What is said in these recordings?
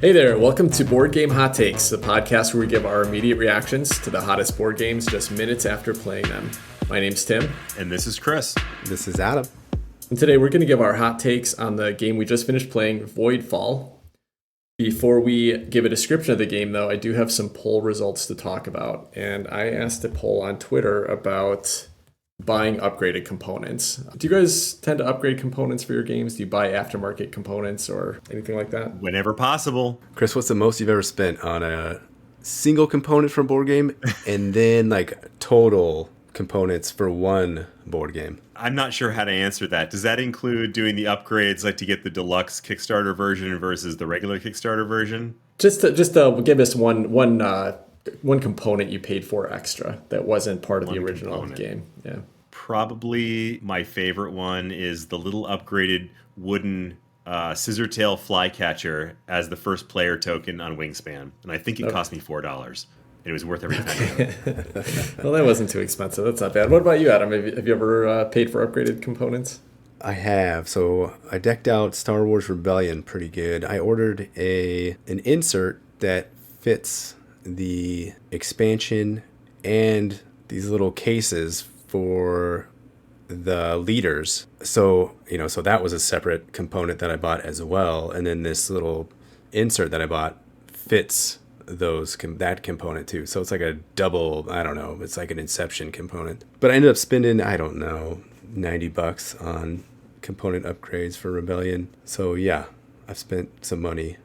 Hey there, welcome to Board Game Hot Takes, the podcast where we give our immediate reactions to the hottest board games just minutes after playing them. My name's Tim. And this is Chris. This is Adam. And today we're going to give our hot takes on the game we just finished playing, Voidfall. Before we give a description of the game, though, I do have some poll results to talk about. And I asked a poll on Twitter about buying upgraded components. Do you guys tend to upgrade components for your games? Do you buy aftermarket components or anything like that? Whenever possible. Chris, what's the most you've ever spent on a single component for a board game and then like total components for one board game? I'm not sure how to answer that. Does that include doing the upgrades, like to get the deluxe Kickstarter version versus the regular Kickstarter version? Just to give us one component you paid for extra that wasn't part of the original game. Yeah. Probably my favorite one is the little upgraded wooden scissor tail flycatcher as the first player token on Wingspan. And I think it cost me $4. And it was worth every time. Well, that wasn't too expensive. That's not bad. What about you, Adam? Have you ever paid for upgraded components? I have. So I decked out Star Wars Rebellion pretty good. I ordered an insert that fits the expansion and these little cases for the leaders. So that was a separate component that I bought as well. And then this little insert that I bought fits that component too. So it's like a double, I don't know, it's like an Inception component. But I ended up spending, I don't know, $90 on component upgrades for Rebellion. So yeah, I've spent some money.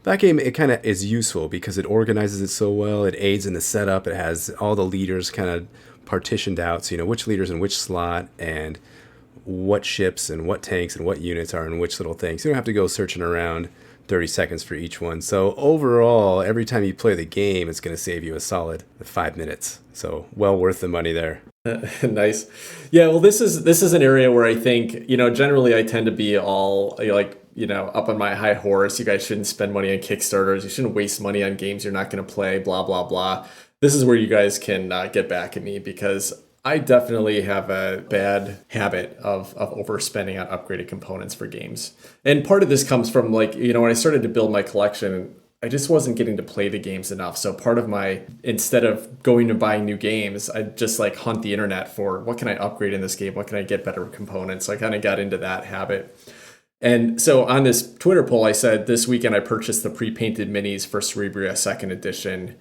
That game, it kind of is useful because it organizes it so well. It aids in the setup. It has all the leaders kind of partitioned out, so you know which leaders in which slot and what ships and what tanks and what units are in which little things. You don't have to go searching around 30 seconds for each one. So overall, every time you play the game, it's going to save you a solid 5 minutes. So well worth the money there. Nice. Yeah, well, this is an area where I think, generally I tend to be all up on my high horse. You guys shouldn't spend money on Kickstarters. You shouldn't waste money on games you're not going to play, blah, blah, blah. This is where you guys can get back at me because I definitely have a bad habit of overspending on upgraded components for games. And part of this comes from when I started to build my collection, I just wasn't getting to play the games enough. So part of instead of going and buying new games, I just hunt the internet for what can I upgrade in this game? What can I get better components? So I kind of got into that habit. And so on this Twitter poll, I said this weekend I purchased the pre-painted minis for Cerebria 2nd edition.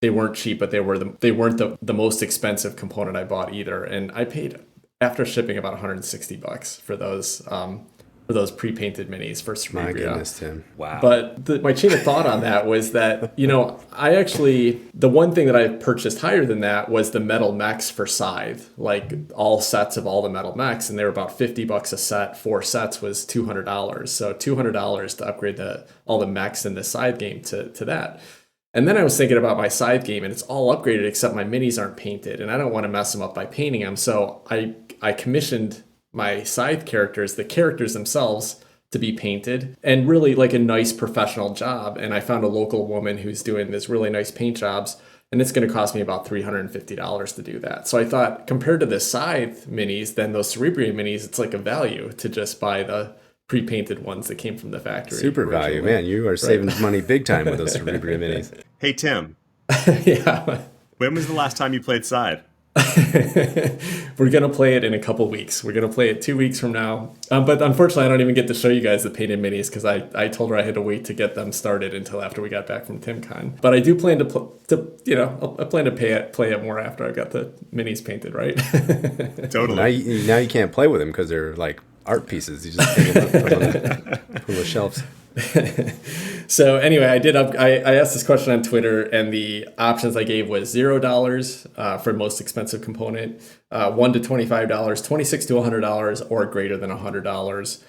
They weren't cheap, but they weren't the most expensive component I bought either. And I paid after shipping about $160 for those pre-painted minis for Cerebria. My goodness, Tim. Wow. But my chain of thought on that was that, the one thing that I purchased higher than that was the metal mechs for Scythe, like all sets of all the metal mechs. And they were about $50 a set. 4 sets was $200. So $200 to upgrade all the mechs in the Scythe game to that. And then I was thinking about my Scythe game, and it's all upgraded except my minis aren't painted, and I don't want to mess them up by painting them. So I commissioned my Scythe characters, the characters themselves, to be painted, and really like a nice professional job. And I found a local woman who's doing this really nice paint jobs, and it's going to cost me about $350 to do that. So I thought, compared to the Scythe minis, then those Cerebria minis, it's like a value to just buy the pre-painted ones that came from the factory. Super value, man. You are saving money big time with those Cerebria minis. Hey, Tim. Yeah. When was the last time you played Scythe? We're going to play it in a couple weeks. We're going to play it 2 weeks from now. But unfortunately, I don't even get to show you guys the painted minis because I told her I had to wait to get them started until after we got back from TimCon. But I do plan I plan to play it more after I've got the minis painted, right? Totally. Now you can't play with them because they're like art pieces. You just pick them up, put them on the shelves. So anyway, I asked this question on Twitter, and the options I gave was $0 for most expensive component, $1 to $25, $26 to $100, or greater than $100.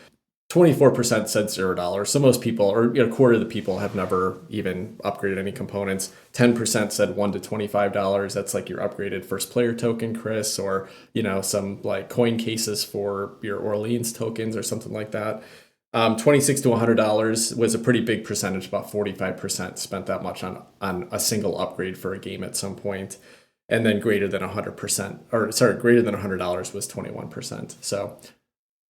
24% said $0. So most people, or a quarter of the people, have never even upgraded any components. 10% said $1 to $25. That's like your upgraded first player token, Chris, or some like coin cases for your Orleans tokens or something like that. $26 to $100 was a pretty big percentage. About 45% spent that much on a single upgrade for a game at some point. And then greater than $100%, greater than $100 was 21%. So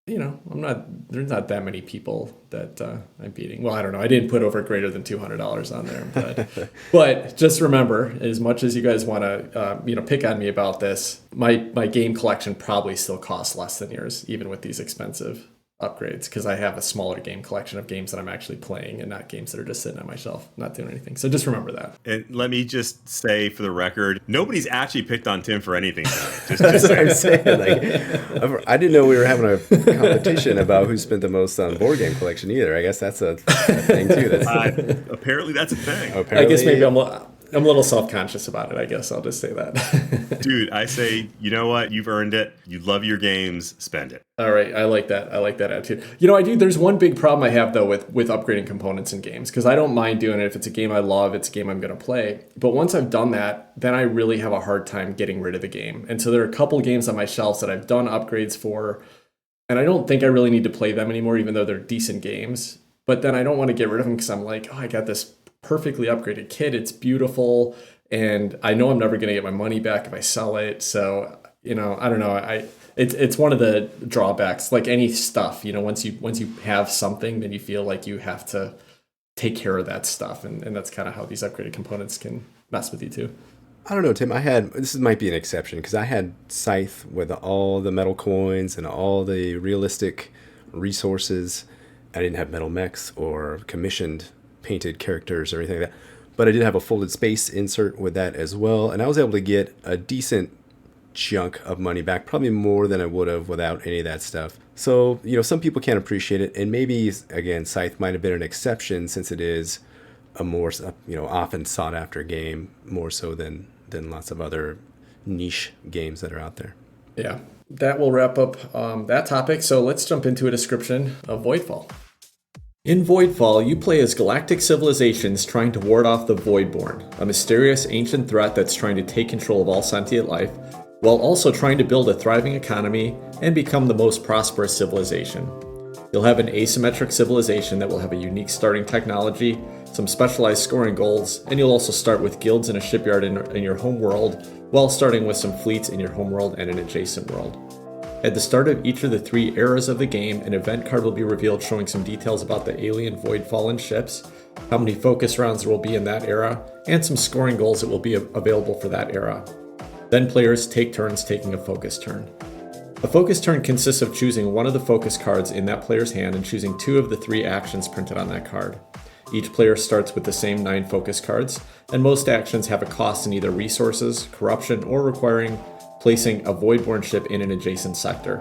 there's not that many people that I'm beating. Well, I don't know. I didn't put over greater than $200 on there, but just remember, as much as you guys want to, pick on me about this, my game collection probably still costs less than yours, even with these expensive upgrades, because I have a smaller game collection of games that I'm actually playing and not games that are just sitting on my shelf, not doing anything. So just remember that. And let me just say for the record, nobody's actually picked on Tim for anything tonight. That's what I'm saying. Like, I didn't know we were having a competition about who spent the most on board game collection either. I guess that's a thing too. Apparently that's a thing. I guess maybe I'm a little self-conscious about it. I guess I'll just say that. Dude, I say, you know what? You've earned it. You love your games. Spend it. All right. I like that. I like that attitude. I do. There's one big problem I have, though, with upgrading components in games, because I don't mind doing it if it's a game I love, it's a game I'm going to play. But once I've done that, then I really have a hard time getting rid of the game. And so there are a couple games on my shelves that I've done upgrades for, and I don't think I really need to play them anymore, even though they're decent games. But then I don't want to get rid of them because I'm like, oh, I got this perfectly upgraded kit. It's beautiful, and I know I'm never going to get my money back if I sell it. So, I don't know. It's one of the drawbacks. Like any stuff, once you have something, then you feel like you have to take care of that stuff, and that's kind of how these upgraded components can mess with you too. I don't know, Tim. This might be an exception because I had Scythe with all the metal coins and all the realistic resources. I didn't have metal mechs or commissioned painted characters or anything like that, but I did have a folded space insert with that as well, and I was able to get a decent chunk of money back, probably more than I would have without any of that stuff. So some people can't appreciate it, and maybe again Scythe might have been an exception since it is a more often sought after game, more so than lots of other niche games that are out there. Yeah, that will wrap up that topic. So let's jump into a description of Voidfall. In Voidfall, you play as galactic civilizations trying to ward off the Voidborn, a mysterious ancient threat that's trying to take control of all sentient life, while also trying to build a thriving economy and become the most prosperous civilization. You'll have an asymmetric civilization that will have a unique starting technology, some specialized scoring goals, and you'll also start with guilds in a shipyard in your home world, while starting with some fleets in your home world and an adjacent world. At the start of each of the 3 eras of the game, an event card will be revealed showing some details about the alien Voidfallen ships, how many focus rounds there will be in that era, and some scoring goals that will be available for that era. Then players take turns taking a focus turn. A focus turn consists of choosing one of the focus cards in that player's hand and choosing 2 of the 3 actions printed on that card. Each player starts with the same 9 focus cards, and most actions have a cost in either resources, corruption, or requiring placing a Voidborn ship in an adjacent sector.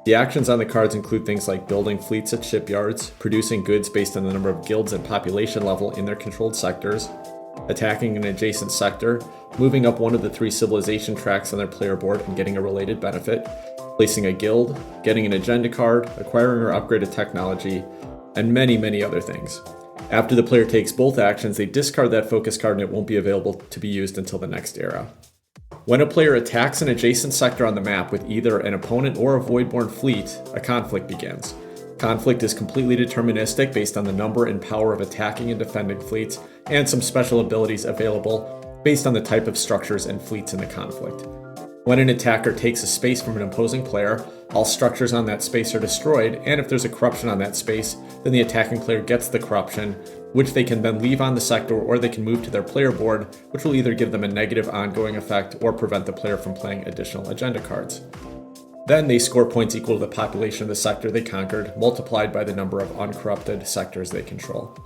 The actions on the cards include things like building fleets at shipyards, producing goods based on the number of guilds and population level in their controlled sectors, attacking an adjacent sector, moving up one of the 3 civilization tracks on their player board and getting a related benefit, placing a guild, getting an agenda card, acquiring or upgraded technology, and many, many other things. After the player takes both actions, they discard that focus card and it won't be available to be used until the next era. When a player attacks an adjacent sector on the map with either an opponent or a Voidborn fleet, a conflict begins. Conflict is completely deterministic based on the number and power of attacking and defending fleets, and some special abilities available based on the type of structures and fleets in the conflict. When an attacker takes a space from an opposing player, all structures on that space are destroyed, and if there's a corruption on that space, then the attacking player gets the corruption, which they can then leave on the sector, or they can move to their player board, which will either give them a negative ongoing effect or prevent the player from playing additional agenda cards. Then they score points equal to the population of the sector they conquered, multiplied by the number of uncorrupted sectors they control.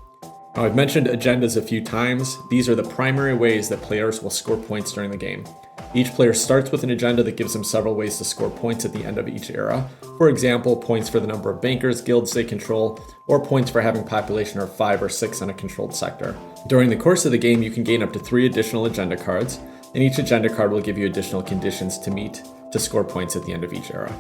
Now, I've mentioned agendas a few times. These are the primary ways that players will score points during the game. Each player starts with an agenda that gives them several ways to score points at the end of each era. For example, points for the number of bankers guilds they control, or points for having population of 5 or 6 on a controlled sector. During the course of the game, you can gain up to 3 additional agenda cards, and each agenda card will give you additional conditions to meet to score points at the end of each era.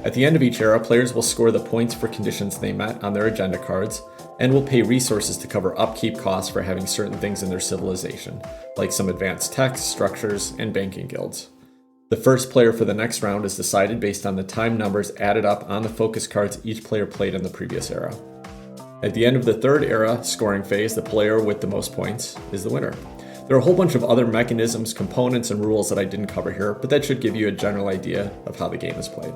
At the end of each era, players will score the points for conditions they met on their agenda cards, and will pay resources to cover upkeep costs for having certain things in their civilization, like some advanced tech, structures, and banking guilds. The first player for the next round is decided based on the time numbers added up on the focus cards each player played in the previous era. At the end of the 3rd era scoring phase, the player with the most points is the winner. There are a whole bunch of other mechanisms, components, and rules that I didn't cover here, but that should give you a general idea of how the game is played.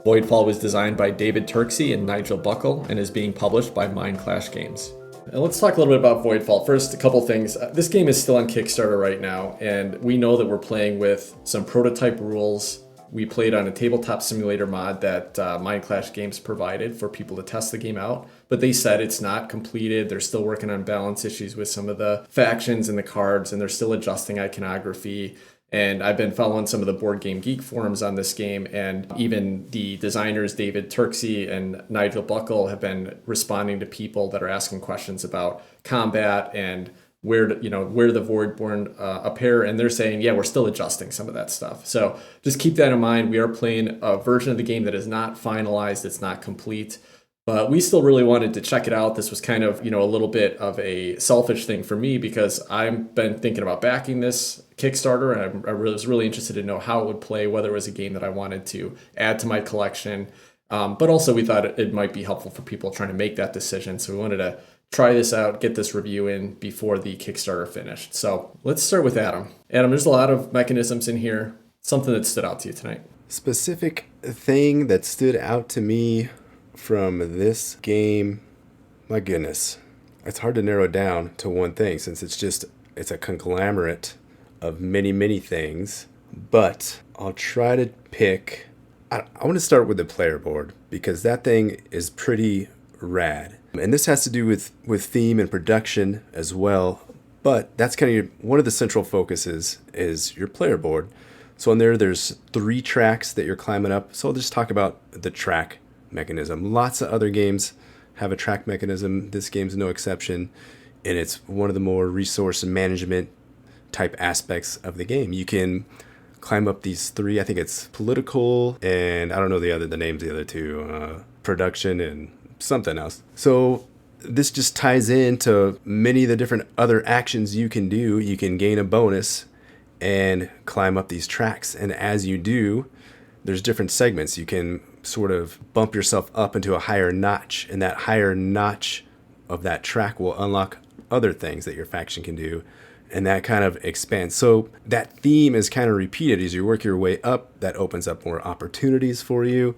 Voidfall was designed by David Turksey and Nigel Buckle and is being published by Mindclash Games. And let's talk a little bit about Voidfall. First, a couple things. This game is still on Kickstarter right now, and we know that we're playing with some prototype rules. We played on a tabletop simulator mod that Mindclash Games provided for people to test the game out, but they said it's not completed. They're still working on balance issues with some of the factions and the cards, and they're still adjusting iconography. And I've been following some of the Board Game Geek forums on this game, and even the designers, David Turksey and Nigel Buckle, have been responding to people that are asking questions about combat and where the Voidborn appear, and they're saying, yeah, we're still adjusting some of that stuff. So just keep that in mind. We are playing a version of the game that is not finalized, it's not complete. But we still really wanted to check it out. This was kind of, a little bit of a selfish thing for me because I've been thinking about backing this Kickstarter, and I was really interested to know how it would play, whether it was a game that I wanted to add to my collection. But also we thought it might be helpful for people trying to make that decision. So we wanted to try this out, get this review in before the Kickstarter finished. So let's start with Adam. Adam, there's a lot of mechanisms in here. Something that stood out to you tonight. Specific thing that stood out to me from this game, my goodness, it's hard to narrow down to one thing since it's a conglomerate of many things. But I'll try to pick. I want to start with the player board because that thing is pretty rad, and this has to do with theme and production as well. But that's kind of one of the central focuses is your player board. So on there's 3 tracks that you're climbing up. So I'll just talk about the track mechanism. Lots of other games have a track mechanism. This game's no exception, and it's one of the more resource management type aspects of the game. You can climb up these 3. I think it's political, and I don't know the names of the other 2, production and something else. So this just ties into many of the different other actions you can do. You can gain a bonus and climb up these tracks, and as you do, there's different segments. You can sort of bump yourself up into a higher notch, and that higher notch of that track will unlock other things that your faction can do, and that kind of expands. So that theme is kind of repeated as you work your way up. That opens up more opportunities for you,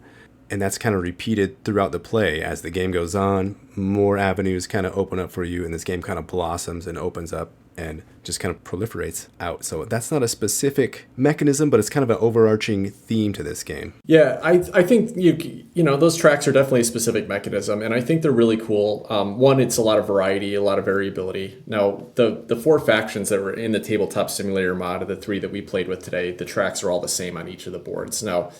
and that's kind of repeated throughout the play. As the game goes on, more avenues kind of open up for you, and this game kind of blossoms and opens up and just kind of proliferates out. So that's not a specific mechanism, but it's kind of an overarching theme to this game. Yeah, I think those tracks are definitely a specific mechanism, and I think they're really cool. One, it's a lot of variety, a lot of variability. Now, the 4 factions that were in the tabletop simulator mod of the 3 that we played with today, the tracks are all the same on each of the boards. Now,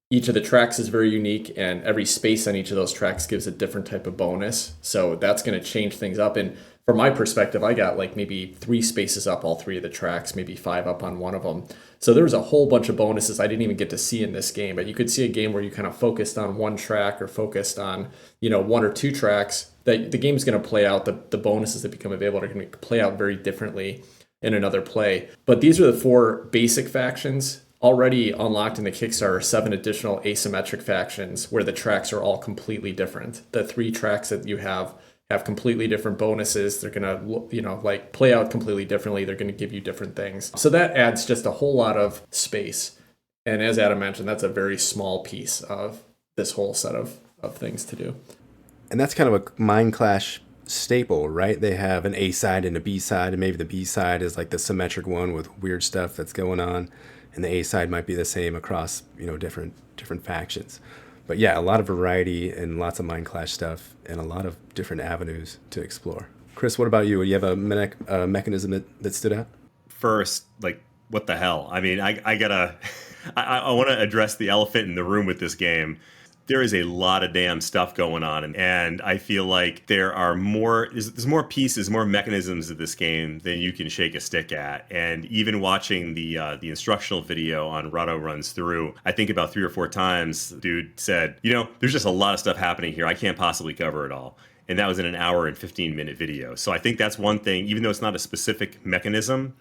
each of the tracks is very unique, and every space on each of those tracks gives a different type of bonus. So that's going to change things up. And from my perspective, I got like maybe 3 spaces up all 3 of the tracks, maybe 5 up on one of them. So there was a whole bunch of bonuses I didn't even get to see in this game. But you could see a game where you kind of focused on one track or focused on 1 or 2 tracks, that the game's going to play out. The bonuses that become available are going to play out very differently in another play. But these are the 4 basic factions. Already unlocked in the Kickstarter, 7 additional asymmetric factions where the tracks are all completely different. The 3 tracks that you have completely different bonuses. They're going to, play out completely differently. They're going to give you different things. So that adds just a whole lot of space. And as Adam mentioned, that's a very small piece of this whole set of things to do. And that's kind of a Mindclash staple, right? They have an A side and a B side, and maybe the B side is like the symmetric one with weird stuff that's going on, and the A side might be the same across different factions. But yeah, a lot of variety and lots of Mindclash stuff and a lot of different avenues to explore. Chris, what about you? Do you have a mechanism that stood out? First, what the hell? I mean, I want to address the elephant in the room with this game. There is a lot of damn stuff going on, and I feel like there's more pieces, more mechanisms of this game than you can shake a stick at. And even watching the instructional video on Rado Runs Through, I think about 3 or 4 times, dude said, there's just a lot of stuff happening here. I can't possibly cover it all. And that was in an hour and 15-minute video. So I think that's one thing, even though it's not a specific mechanism,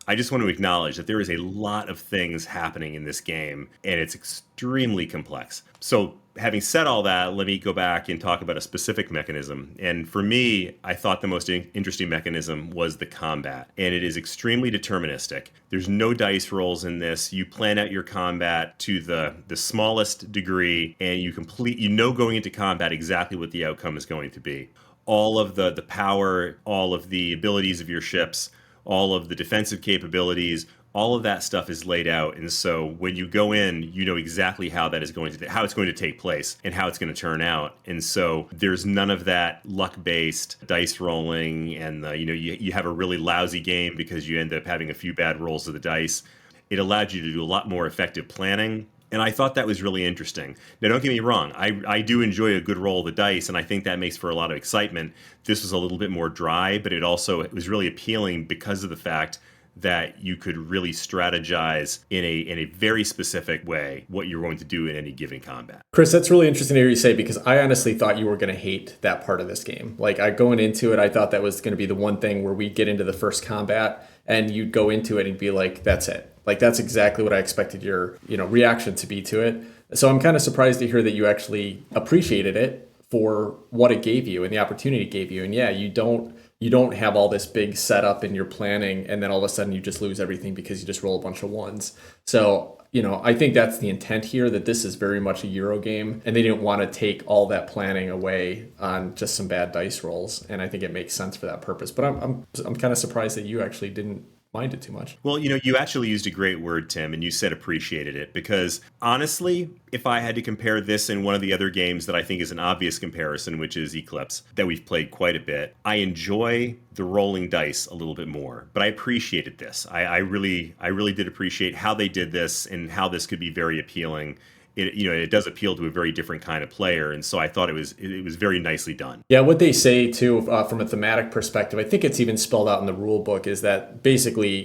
I just want to acknowledge that there is a lot of things happening in this game, and it's extremely complex. So having said all that, let me go back and talk about a specific mechanism. And for me, I thought the most interesting mechanism was the combat. And it is extremely deterministic. There's no dice rolls in this. You plan out your combat to the smallest degree, and you know going into combat exactly what the outcome is going to be. All of the power, all of the abilities of your ships, all of the defensive capabilities, all of that stuff is laid out. And so when you go in, you know exactly how it's going to take place and how it's going to turn out. And so there's none of that luck-based dice rolling and you have a really lousy game because you end up having a few bad rolls of the dice. It allowed you to do a lot more effective planning. And I thought that was really interesting. Now, don't get me wrong. I do enjoy a good roll of the dice, and I think that makes for a lot of excitement. This was a little bit more dry, but it was really appealing because of the fact that you could really strategize in a very specific way what you're going to do in any given combat. Chris, that's really interesting to hear you say, because I honestly thought you were going to hate that part of this game. Like, going into it, I thought that was going to be the one thing where we get into the first combat and you'd go into it and be like, that's it. Like, that's exactly what I expected your reaction to be to it. So I'm kind of surprised to hear that you actually appreciated it for what it gave you and the opportunity it gave you. And yeah, you don't have all this big setup in your planning, and then all of a sudden you just lose everything because you just roll a bunch of ones. So, I think that's the intent here, that this is very much a Euro game, and they didn't want to take all that planning away on just some bad dice rolls. And I think it makes sense for that purpose. But I'm kind of surprised that you actually didn't mind it too much. Well, you actually used a great word, Tim, and you said appreciated it, because honestly, if I had to compare this and one of the other games that I think is an obvious comparison, which is Eclipse, that we've played quite a bit, I enjoy the rolling dice a little bit more, but I appreciated this. I really did appreciate how they did this and how this could be very appealing. It does appeal to a very different kind of player, and so I thought it was very nicely done. Yeah, what they say too, from a thematic perspective, I think it's even spelled out in the rule book, is that basically,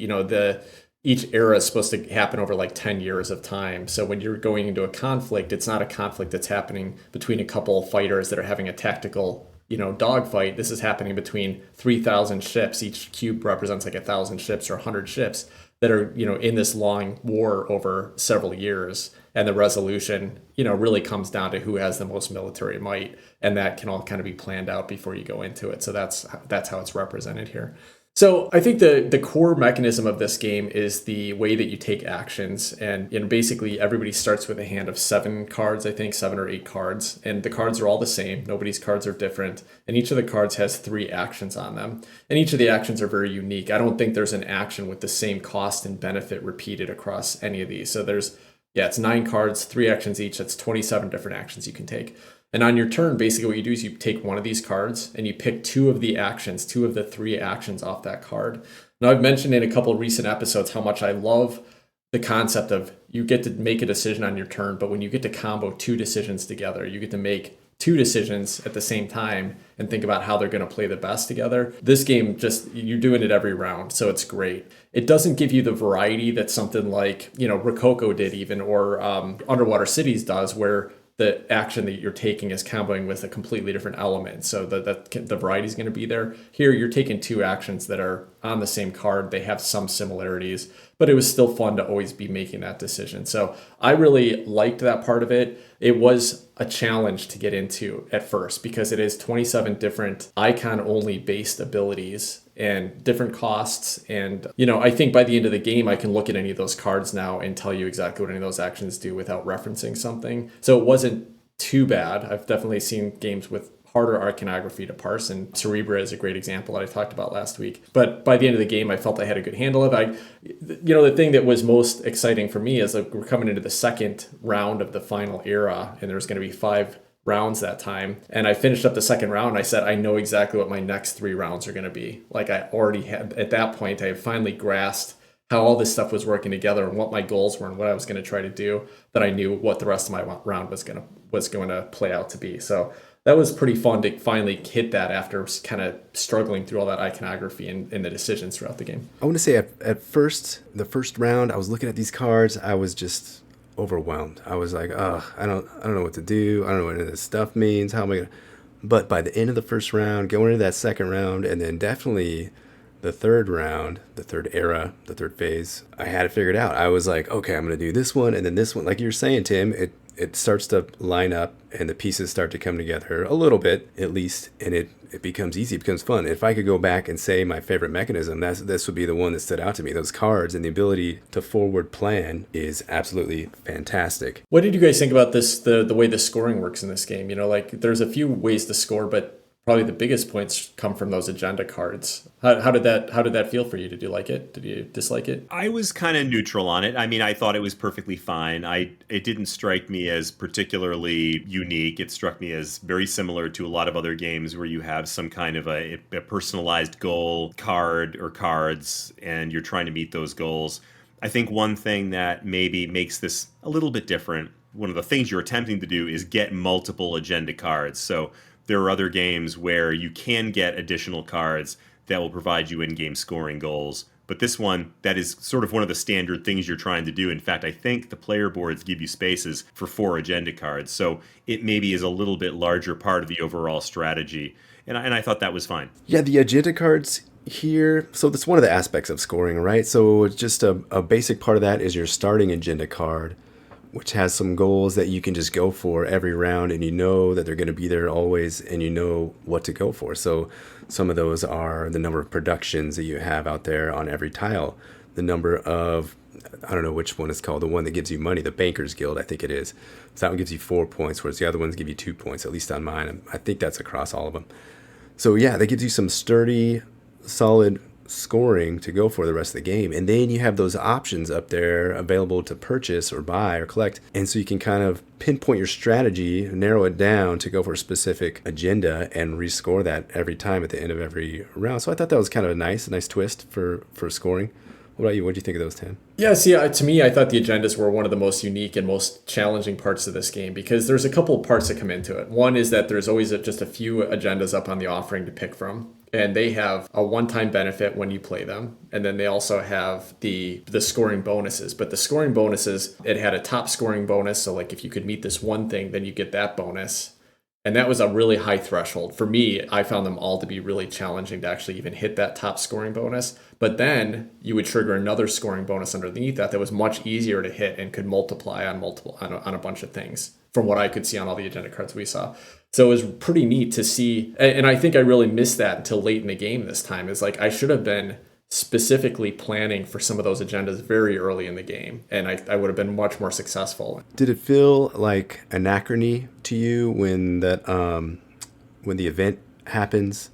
each era is supposed to happen over like 10 years of time. So when you're going into a conflict, it's not a conflict that's happening between a couple of fighters that are having a tactical dogfight. This is happening between 3,000 ships. Each cube represents like 1,000 ships or 100 ships that are in this long war over several years. And the resolution really comes down to who has the most military might, and that can all kind of be planned out before you go into it. So that's how it's represented here. So I think the core mechanism of this game is the way that you take actions. And basically everybody starts with a hand of 7 cards, I think 7 or 8 cards. And the cards are all the same. Nobody's cards are different. And each of the cards has 3 actions on them. And each of the actions are very unique. I don't think there's an action with the same cost and benefit repeated across any of these. So it's 9 cards, 3 actions each. That's 27 different actions you can take. And on your turn, basically what you do is you take one of these cards and you pick 2 of the 3 actions off that card. Now, I've mentioned in a couple of recent episodes how much I love the concept of you get to make a decision on your turn, but when you get to combo 2 decisions together, you get to make 2 decisions at the same time and think about how they're going to play the best together. This game, you're doing it every round, so it's great. It doesn't give you the variety that something like, Rococo did even, or Underwater Cities does, where the action that you're taking is comboing with a completely different element. So the variety is going to be there. Here, you're taking 2 actions that are on the same card. They have some similarities, but it was still fun to always be making that decision. So I really liked that part of it. It was a challenge to get into at first because it is 27 different icon-only based abilities and different costs. And, I think by the end of the game, I can look at any of those cards now and tell you exactly what any of those actions do without referencing something. So it wasn't too bad. I've definitely seen games with harder iconography to parse, and Cerebra is a great example that I talked about last week. But by the end of the game, I felt I had a good handle of it. The thing that was most exciting for me is that we're coming into the second round of the final era, and there's going to be 5 rounds that time. And I finished up the second round and I said, I know exactly what my next 3 rounds are going to be. Like, I already had, at that point, I had finally grasped how all this stuff was working together and what my goals were and what I was going to try to do, that I knew what the rest of my round was going to play out to be. So that was pretty fun to finally hit that after kind of struggling through all that iconography and the decisions throughout the game. I want to say at first, the first round, I was looking at these cards, I was just overwhelmed. I was like, I don't know what to do. I don't know what any of this stuff means. How am I gonna? But by the end of the first round, going into that second round, and then definitely the third round, the third era, the third phase, I had it figured out. I was like, okay, I'm going to do this one and then this one. Like you're saying, Tim, it starts to line up and the pieces start to come together a little bit, at least, and it becomes easy, it becomes fun. If I could go back and say my favorite mechanism, this would be the one that stood out to me. Those cards and the ability to forward plan is absolutely fantastic. What did you guys think about this, the way the scoring works in this game? You know, like there's a few ways to score, but probably the biggest points come from those agenda cards. How did that feel for you? Did you like it? Did you dislike it? I was kind of neutral on it. I mean, I thought it was perfectly fine. It didn't strike me as particularly unique. It struck me as very similar to a lot of other games where you have some kind of a personalized goal card or cards, and you're trying to meet those goals. I think one thing that maybe makes this a little bit different, one of the things you're attempting to do is get multiple agenda cards. So there are other games where you can get additional cards that will provide you in-game scoring goals. But this one, that is sort of one of the standard things you're trying to do. In fact, I think the player boards give you spaces for 4 agenda cards. So it maybe is a little bit larger part of the overall strategy. And I thought that was fine. Yeah, the agenda cards here, so that's one of the aspects of scoring, right? So it's just a basic part of that is your starting agenda card, which has some goals that you can just go for every round, and you know that they're going to be there always, and you know what to go for. So some of those are the number of productions that you have out there on every tile, the number of, I don't know which one it's called, the one that gives you money, the Bankers Guild, I think it is. So that one gives you 4 points, whereas the other ones give you 2 points, at least on mine. I think that's across all of them. So yeah, that gives you some sturdy, solid scoring to go for the rest of the game. And then you have those options up there available to purchase or buy or collect. And so you can kind of pinpoint your strategy, narrow it down to go for a specific agenda and rescore that every time at the end of every round. So I thought that was kind of a nice twist for scoring. What about you? What do you think of those, Tim? Yeah, see, to me, I thought the agendas were one of the most unique and most challenging parts of this game because there's a couple of parts that come into it. One is that there's always just a few agendas up on the offering to pick from. And they have a one-time benefit when you play them. And then they also have the scoring bonuses. But the scoring bonuses, it had a top scoring bonus. So like if you could meet this one thing, then you get that bonus. And that was a really high threshold. For me, I found them all to be really challenging to actually even hit that top scoring bonus. But then you would trigger another scoring bonus underneath that was much easier to hit and could multiply on a bunch of things from what I could see on all the agenda cards we saw. So it was pretty neat to see. And I think I really missed that until late in the game this time. It's like I should have been specifically planning for some of those agendas very early in the game, and I would have been much more successful. Did it feel like anachrony to you when when the event happens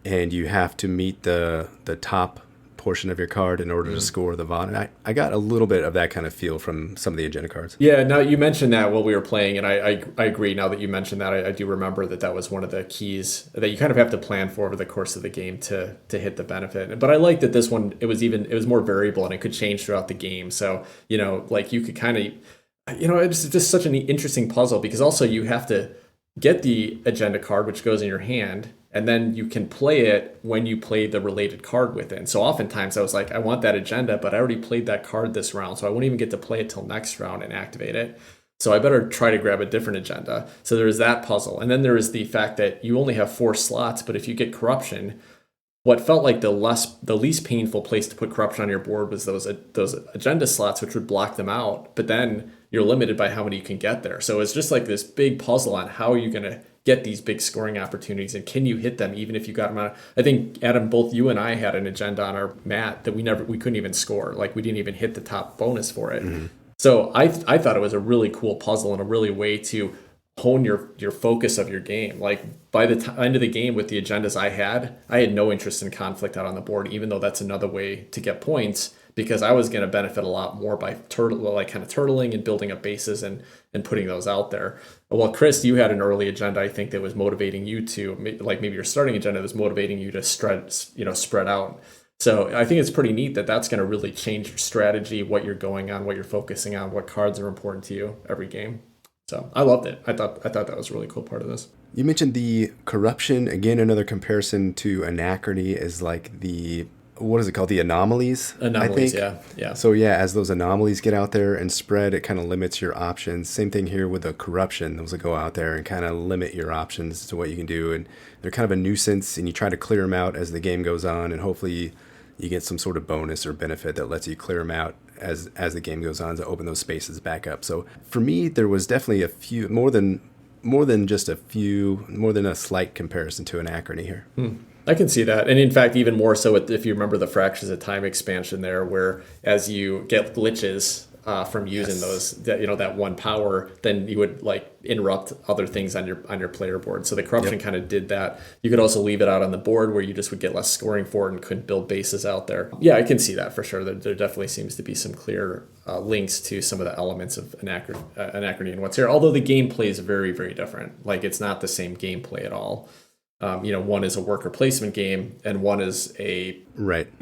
and you have to meet the top portion of your card in order to score the VOD? I got a little bit of that kind of feel from some of the agenda cards. Yeah, now you mentioned that while we were playing, and I agree. Now that you mentioned that, I do remember that was one of the keys that you kind of have to plan for over the course of the game to hit the benefit. But I like that this one, it was more variable and it could change throughout the game. So, like you could kind of, it's just such an interesting puzzle because also you have to get the agenda card, which goes in your hand, and then you can play it when you play the related card with it. And so oftentimes I was like, I want that agenda, but I already played that card this round, so I won't even get to play it till next round and activate it. So I better try to grab a different agenda. So there is that puzzle. And then there is the fact that you only have 4 slots, but if you get corruption, what felt like the least painful place to put corruption on your board was those agenda slots, which would block them out. But then you're limited by how many you can get there. So it's just like this big puzzle on how are you going to get these big scoring opportunities, and can you hit them even if you got them out? I think, Adam, both you and I had an agenda on our mat that we couldn't even score. Like we didn't even hit the top bonus for it. Mm-hmm. So I thought it was a really cool puzzle and a really way to hone your focus of your game. Like by the end of the game with the agendas I had no interest in conflict out on the board, even though that's another way to get points, because I was going to benefit a lot more by turtling and building up bases and putting those out there. Well, Chris, you had an early agenda, I think, that was motivating you to, like maybe your starting agenda was motivating you to spread out. So I think it's pretty neat that that's going to really change your strategy, what you're going on, what you're focusing on, what cards are important to you every game. So I loved it. I thought that was a really cool part of this. You mentioned the corruption. Again, another comparison to anachrony is like what is it called? The anomalies, Anomalies, I think. yeah. So yeah, as those anomalies get out there and spread, it kind of limits your options. Same thing here with the corruption. Those will go out there and kind of limit your options to what you can do. And they're kind of a nuisance, and you try to clear them out as the game goes on, and hopefully you get some sort of bonus or benefit that lets you clear them out as the game goes on to open those spaces back up. So for me, there was definitely a few, more than just a few, more than a slight comparison to Anachrony here. I can see that. And in fact, even more so if you remember the Fractures of Time expansion there, where as you get glitches from using those, that one power, then you would like interrupt other things on your player board. So the corruption kind of did that. You could also leave it out on the board where you just would get less scoring for it and couldn't build bases out there. Yeah, I can see that for sure. There definitely seems to be some clear links to some of the elements of Anachrony and what's here. Although the gameplay is very, very different. Like it's not the same gameplay at all. One is a worker placement game, and one is a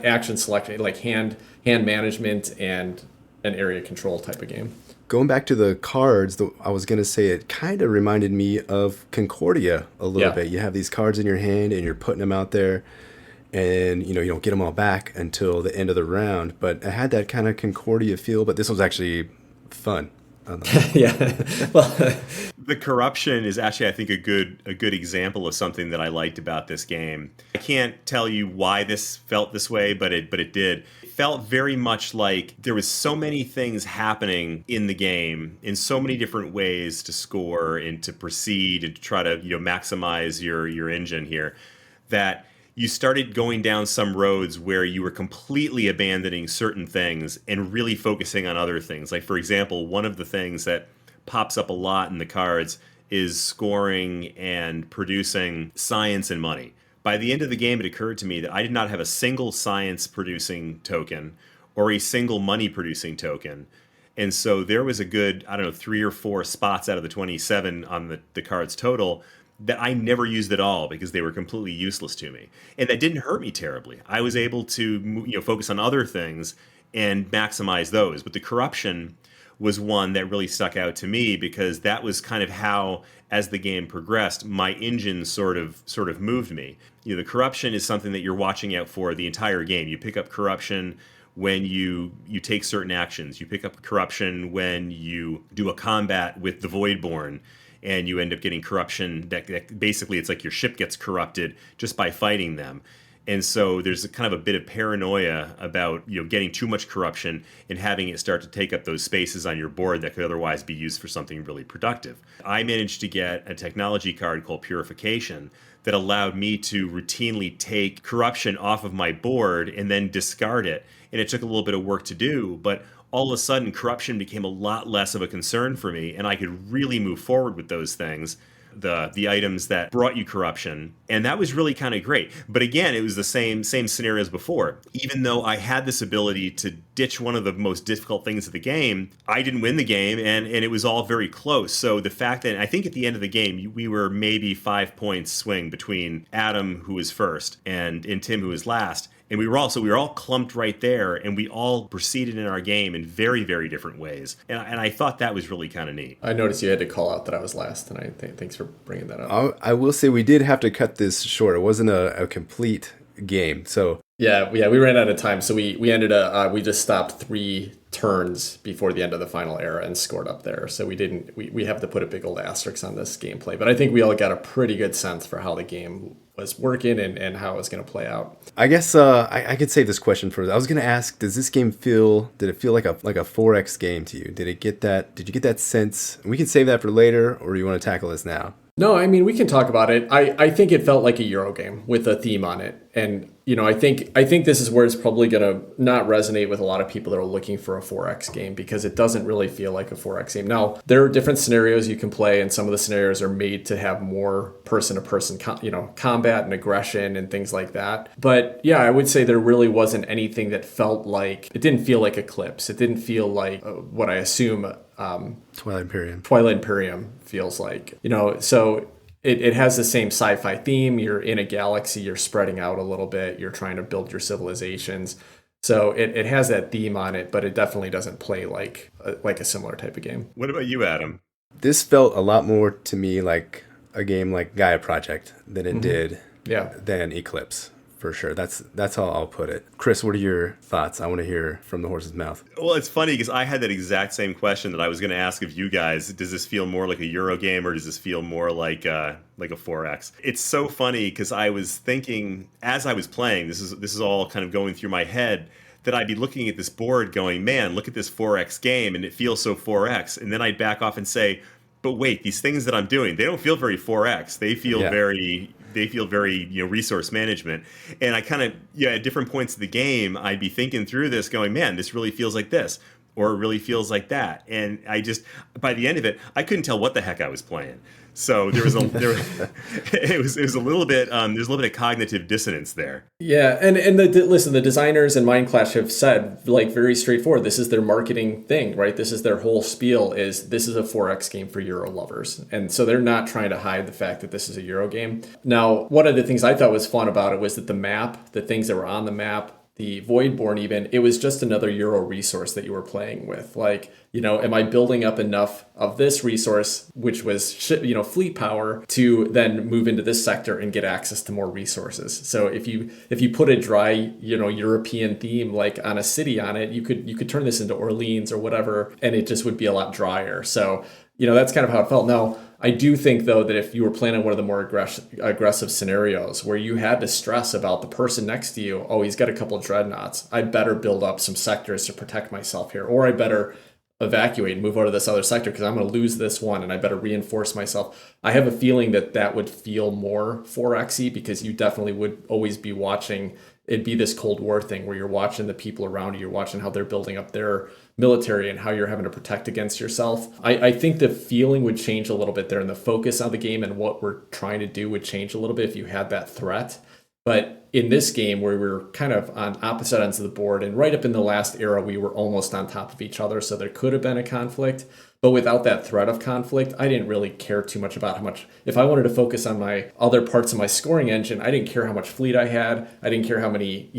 action selection, like hand management and an area control type of game. Going back to the cards, I was going to say it kind of reminded me of Concordia a little bit. You have these cards in your hand, and you're putting them out there, and you don't get them all back until the end of the round. But it had that kind of Concordia feel, but this was actually fun. Yeah. Well, the corruption is actually, I think, a good example of something that I liked about this game. I can't tell you why this felt this way, but it did. It felt very much like there was so many things happening in the game in so many different ways to score and to proceed and to try to maximize your engine here, that you started going down some roads where you were completely abandoning certain things and really focusing on other things. Like, for example, one of the things that pops up a lot in the cards is scoring and producing science and money. By the end of the game, it occurred to me that I did not have a single science-producing token or a single money-producing token. And so there was a good, 3 or 4 spots out of the 27 on the cards total that I never used at all because they were completely useless to me. And that didn't hurt me terribly. I was able to focus on other things and maximize those. But the corruption was one that really stuck out to me because that was kind of how, as the game progressed, my engine sort of moved me. The corruption is something that you're watching out for the entire game. You pick up corruption when you take certain actions. You pick up corruption when you do a combat with the Voidborn, and you end up getting corruption that basically it's like your ship gets corrupted just by fighting them. And so there's a kind of a bit of paranoia about getting too much corruption and having it start to take up those spaces on your board that could otherwise be used for something really productive. I managed to get a technology card called Purification that allowed me to routinely take corruption off of my board and then discard it. And it took a little bit of work to do, but all of a sudden corruption became a lot less of a concern for me, and I could really move forward with those things, the items that brought you corruption, and that was really kind of great. But again, it was the same scenario as before. Even though I had this ability to ditch one of the most difficult things of the game, I didn't win the game, and it was all very close. So the fact that I think at the end of the game we were maybe 5 points swing between Adam, who was first, and Tim, who was last. And we were all clumped right there, and we all proceeded in our game in very, very different ways. And I thought that was really kind of neat. I noticed you had to call out that I was last tonight. Thanks for bringing that up. I will say we did have to cut this short. It wasn't a complete game, so yeah, we ran out of time, so we ended up we just stopped 3 turns before the end of the final era and scored up there. So we have to put a big old asterisk on this gameplay, but I think we all got a pretty good sense for how the game was working and how it was going to play out. I guess I could save this question for. I was going to ask, did it feel like a 4X game to you? Did you get that sense? We can save that for later, or you want to tackle this now? No, I mean, we can talk about it. I think it felt like a Euro game with a theme on it. And, I think this is where it's probably going to not resonate with a lot of people that are looking for a 4X game, because it doesn't really feel like a 4X game. Now, there are different scenarios you can play, and some of the scenarios are made to have more person-to-person, combat and aggression and things like that. But yeah, I would say there really wasn't anything that felt like, it didn't feel like Eclipse. It didn't feel like what I assume Twilight Imperium feels like. So it has the same sci-fi theme. You're in a galaxy, you're spreading out a little bit, you're trying to build your civilizations. So it has that theme on it, but it definitely doesn't play like a similar type of game. What about you, Adam? This felt a lot more to me like a game like Gaia Project than it did than Eclipse. For sure. That's how I'll put it. Chris, what are your thoughts? I want to hear from the horse's mouth. Well, it's funny because I had that exact same question that I was going to ask of you guys. Does this feel more like a Euro game, or does this feel more like a 4X? It's so funny because I was thinking as I was playing, this is all kind of going through my head, that I'd be looking at this board going, man, look at this 4X game, and it feels so 4X. And then I'd back off and say, but wait, these things that I'm doing, they don't feel very 4X. They feel very resource management. And I kind of, at different points of the game, I'd be thinking through this going, man, this really feels like this, or it really feels like that. And I just, by the end of it, I couldn't tell what the heck I was playing. So it was a little bit, there's a little bit of cognitive dissonance there. Yeah. And listen, the designers in Mindclash have said, like, very straightforward, this is their marketing thing, right? This is their whole spiel, is this is a 4X game for Euro lovers. And so they're not trying to hide the fact that this is a Euro game. Now, one of the things I thought was fun about it was that the map, the things that were on the map, the Voidborn even, it was just another Euro resource that you were playing with. Like, am I building up enough of this resource, which was, fleet power, to then move into this sector and get access to more resources? So if you put a dry, European theme, like on a city on it, you could turn this into Orleans or whatever, and it just would be a lot drier. So, that's kind of how it felt. Now, I do think, though, that if you were playing one of the more aggressive scenarios where you had to stress about the person next to you, oh, he's got a couple of dreadnoughts, I better build up some sectors to protect myself here, or I better evacuate and move out of this other sector because I'm going to lose this one and I better reinforce myself. I have a feeling that would feel more 4X-y because you definitely would always be watching. It'd be this Cold War thing where you're watching the people around you, you're watching how they're building up their military and how you're having to protect against yourself. I think the feeling would change a little bit there, and the focus on the game and what we're trying to do would change a little bit if you had that threat. But in this game, where we were kind of on opposite ends of the board, and right up in the last era, we were almost on top of each other, so there could have been a conflict. But without that threat of conflict, I didn't really care too much about how much. If I wanted to focus on my other parts of my scoring engine, I didn't care how much fleet I had. I didn't care how many,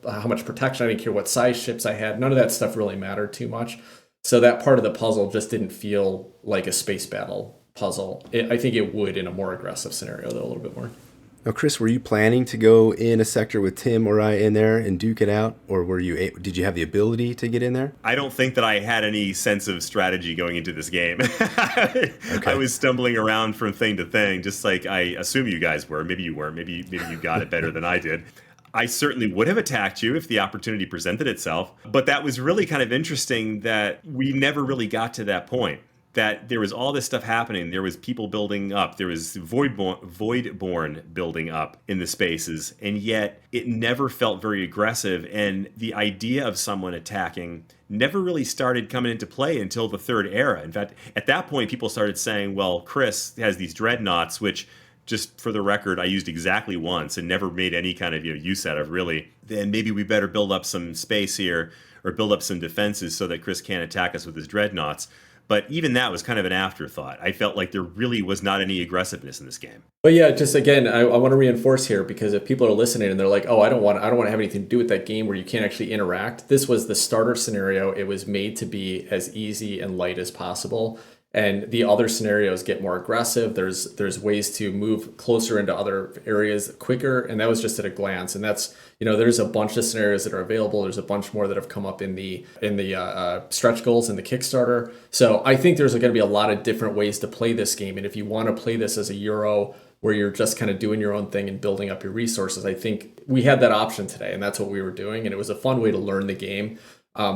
how much protection. I didn't care what size ships I had. None of that stuff really mattered too much. So that part of the puzzle just didn't feel like a space battle puzzle. I think it would in a more aggressive scenario, though, a little bit more. Now, Chris, were you planning to go in a sector with Tim or I in there and duke it out, or did you have the ability to get in there? I don't think that I had any sense of strategy going into this game. Okay. I was stumbling around from thing to thing, just like I assume you guys were. Maybe you weren't. Maybe you got it better than I did. I certainly would have attacked you if the opportunity presented itself. But that was really kind of interesting that we never really got to that point. That there was all this stuff happening. There was people building up. There was Voidborn building up in the spaces. And yet it never felt very aggressive. And the idea of someone attacking never really started coming into play until the third era. In fact, at that point, people started saying, well, Chris has these dreadnoughts, which, just for the record, I used exactly once and never made any kind of use out of, really. Then maybe we better build up some space here or build up some defenses so that Chris can't attack us with his dreadnoughts. But even that was kind of an afterthought. I felt like there really was not any aggressiveness in this game. But yeah, just again, I want to reinforce here, because if people are listening and they're like, oh, I don't want to have anything to do with that game where you can't actually interact. This was the starter scenario. It was made to be as easy and light as possible. And the other scenarios get more aggressive. There's ways to move closer into other areas quicker. And that was just at a glance. And that's, there's a bunch of scenarios that are available. There's a bunch more that have come up in the stretch goals in the Kickstarter. So I think there's going to be a lot of different ways to play this game. And if you want to play this as a Euro where you're just kind of doing your own thing and building up your resources, I think we had that option today. And that's what we were doing. And it was a fun way to learn the game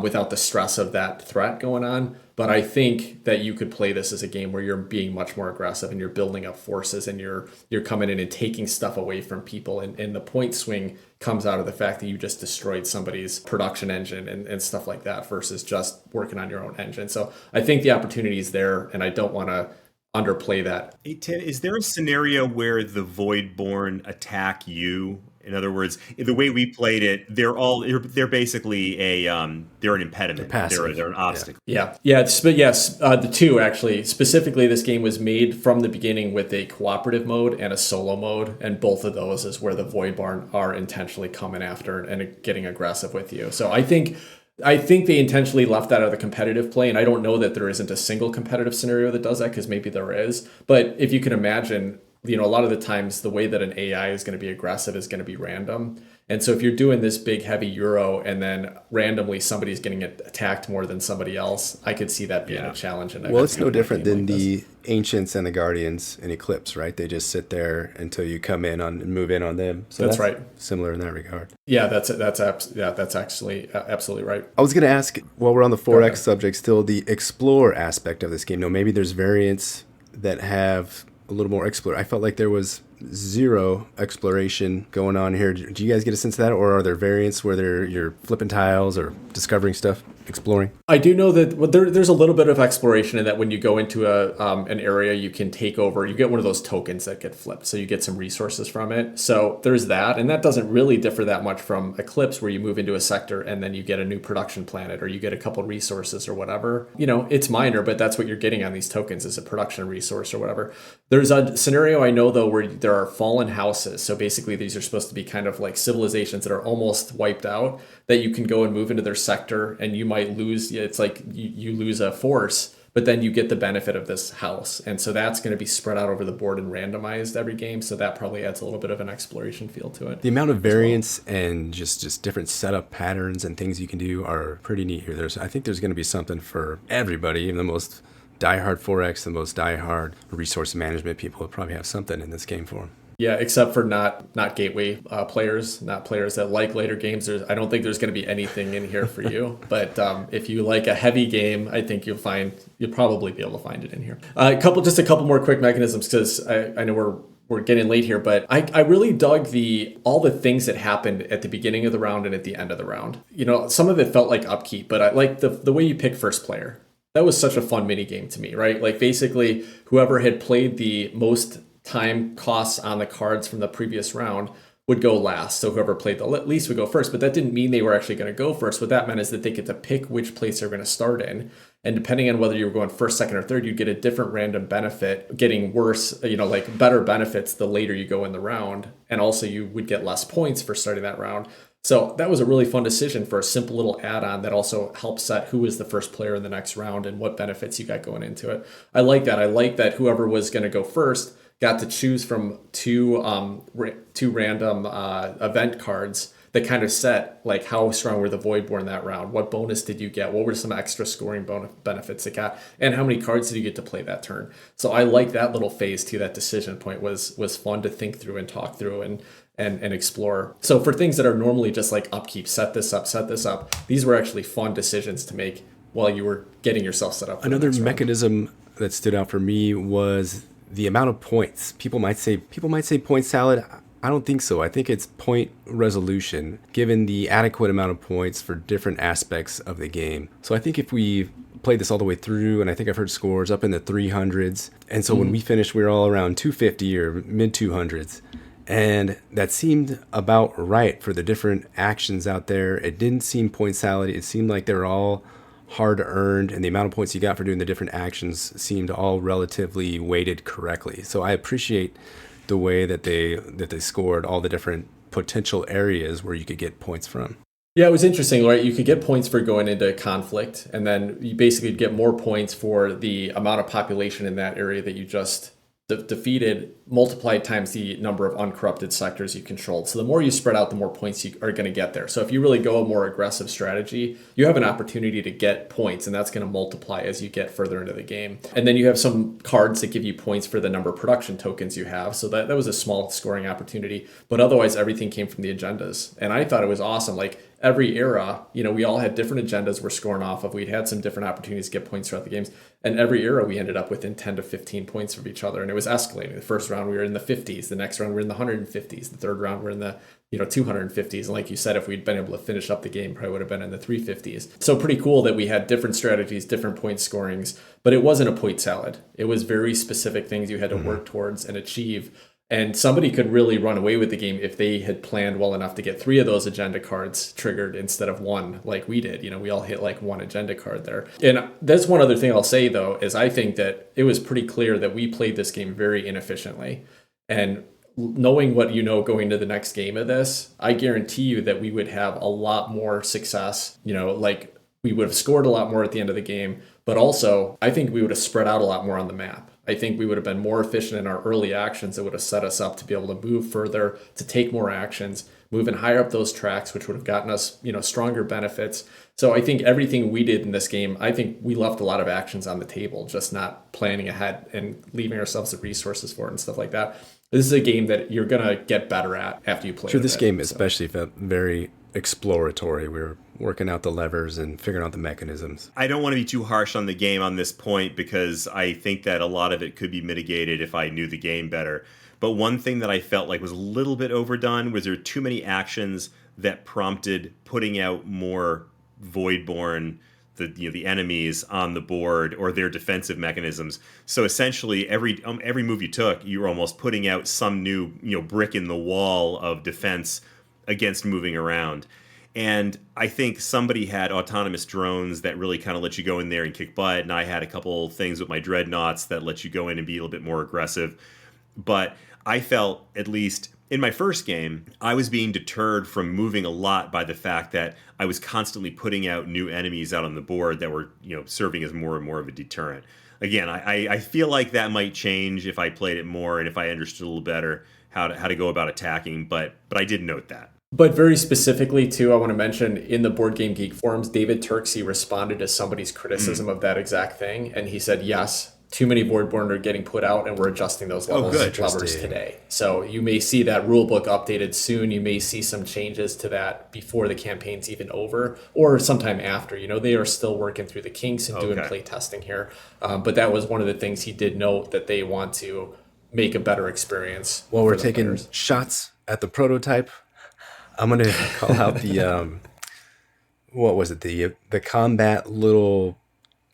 without the stress of that threat going on. But I think that you could play this as a game where you're being much more aggressive and you're building up forces and you're coming in and taking stuff away from people. And the point swing comes out of the fact that you just destroyed somebody's production engine and stuff like that versus just working on your own engine. So I think the opportunity is there, and I don't want to underplay that. Hey, Tim, is there a scenario where the Voidborn attack you? In other words, the way we played it, they're basically they're an impediment. They're an obstacle. Yeah. But yes, the two actually. Specifically, this game was made from the beginning with a cooperative mode and a solo mode, and both of those is where the Voidborn are intentionally coming after and getting aggressive with you. So I think they intentionally left that out of the competitive play, and I don't know that there isn't a single competitive scenario that does that, because maybe there is. But if you can imagine, a lot of the times the way that an AI is going to be aggressive is going to be random. And so if you're doing this big heavy Euro and then randomly somebody's getting attacked more than somebody else, I could see that being a challenge. Well, it's no different than the Ancients and the Guardians in Eclipse, right? They just sit there until you come in and move in on them. So that's right. Similar in that regard. Yeah, that's actually absolutely right. I was going to ask, while we're on the 4X subject, still the explore aspect of this game. No, maybe there's variants that have a little more explore. I felt like there was zero exploration going on here. Do you guys get a sense of that, or are there variants where you're flipping tiles or discovering stuff, exploring? I do know that there's a little bit of exploration in that when you go into an area, you can take over. You get one of those tokens that get flipped, so you get some resources from it. So there's that, and that doesn't really differ that much from Eclipse, where you move into a sector and then you get a new production planet, or you get a couple resources or whatever. It's minor, but that's what you're getting on these tokens, is a production resource or whatever. There's a scenario I know though where there are fallen houses. So basically these are supposed to be kind of like civilizations that are almost wiped out, that you can go and move into their sector, and you might lose. It's like you lose a force, but then you get the benefit of this house. And so that's going to be spread out over the board and randomized every game. So that probably adds a little bit of an exploration feel to it. The amount of variance and just different setup patterns and things you can do are pretty neat here. I think there's going to be something for everybody, even the most diehard 4X, the most diehard resource management people will probably have something in this game for them. Yeah, except for not gateway players, not players that like later games. I don't think there's going to be anything in here for you. But if you like a heavy game, I think you'll probably be able to find it in here. A couple more quick mechanisms, because I know we're getting late here, but I really dug all the things that happened at the beginning of the round and at the end of the round. Some of it felt like upkeep, but I like the way you pick first player. That was such a fun mini game to me, right? Like basically whoever had played the most time costs on the cards from the previous round would go last. So whoever played the least would go first, but that didn't mean they were actually going to go first. What that meant is that they get to pick which place they're going to start in. And depending on whether you were going first, second, or third, you'd get a different random benefit, getting worse, like better benefits the later you go in the round. And also you would get less points for starting that round. So that was a really fun decision for a simple little add-on that also helps set who is the first player in the next round and what benefits you got going into it. I like that. I like that whoever was going to go first got to choose from two random event cards that kind of set like how strong were the Voidborn that round, what bonus did you get, what were some extra scoring benefits it got, and how many cards did you get to play that turn. So I like that little phase too. That decision point was fun to think through and talk through and explore. So for things that are normally just like upkeep, set this up, these were actually fun decisions to make while you were getting yourself set up. Another mechanism that stood out for me was the amount of points. People might say point salad. I don't think so. I think it's point resolution, given the adequate amount of points for different aspects of the game. So I think if we played this all the way through, and I think I've heard scores up in the 300s, and so when we finished, we were all around 250 or mid 200s. And that seemed about right for the different actions out there. It didn't seem point salad. It seemed like they were all hard earned, and the amount of points you got for doing the different actions seemed all relatively weighted correctly. So I appreciate the way that they scored all the different potential areas where you could get points from. Yeah, it was interesting, right? You could get points for going into conflict, and then you basically get more points for the amount of population in that area that you just defeated, multiplied times the number of uncorrupted sectors you controlled. So the more you spread out, the more points you are going to get there. So if you really go a more aggressive strategy, you have an opportunity to get points, and that's going to multiply as you get further into the game. And then you have some cards that give you points for the number of production tokens you have. So that was a small scoring opportunity, but otherwise everything came from the agendas. And I thought it was awesome. Like every era, we all had different agendas we're scoring off of. We'd had some different opportunities to get points throughout the games. And every era we ended up within 10 to 15 points from each other. And it was escalating. The first round we were in the 50s. The next round we were in the 150s. The third round we're in the 250s. And like you said, if we'd been able to finish up the game, probably would have been in the 350s. So pretty cool that we had different strategies, different point scorings, but it wasn't a point salad. It was very specific things you had to work towards and achieve. And somebody could really run away with the game if they had planned well enough to get 3 of those agenda cards triggered instead of 1 like we did. We all hit like 1 agenda card there. And that's one other thing I'll say, though, is I think that it was pretty clear that we played this game very inefficiently. And knowing what going into the next game of this, I guarantee you that we would have a lot more success. Like we would have scored a lot more at the end of the game. But also, I think we would have spread out a lot more on the map. I think we would have been more efficient in our early actions. It would have set us up to be able to move further, to take more actions, moving higher up those tracks, which would have gotten us, stronger benefits. So I think everything we did in this game, I think we left a lot of actions on the table, just not planning ahead and leaving ourselves the resources for it and stuff like that. This is a game that you're going to get better at after you play. Sure, this game especially felt very exploratory. We were working out the levers and figuring out the mechanisms. I don't want to be too harsh on the game on this point because I think that a lot of it could be mitigated if I knew the game better. But one thing that I felt like was a little bit overdone was there were too many actions that prompted putting out more Voidborn, the enemies on the board, or their defensive mechanisms. So essentially, every move you took, you were almost putting out some new brick in the wall of defense against moving around. And I think somebody had autonomous drones that really kind of let you go in there and kick butt, and I had a couple things with my dreadnoughts that let you go in and be a little bit more aggressive. But I felt, at least in my first game, I was being deterred from moving a lot by the fact that I was constantly putting out new enemies out on the board that were, serving as more and more of a deterrent. Again, I feel like that might change if I played it more and if I understood a little better how to go about attacking, but I did note that. But very specifically, too, I want to mention in the Board Game Geek forums, David Turksey responded to somebody's criticism of that exact thing, and he said, yes, too many Voidborn are getting put out, and we're adjusting those levers today. So you may see that rulebook updated soon. You may see some changes to that before the campaign's even over, or sometime after. They are still working through the kinks and doing play testing here. But that was one of the things he did note, that they want to make a better experience. While we're taking shots at the prototype, I'm going to call out the, what was it? The combat little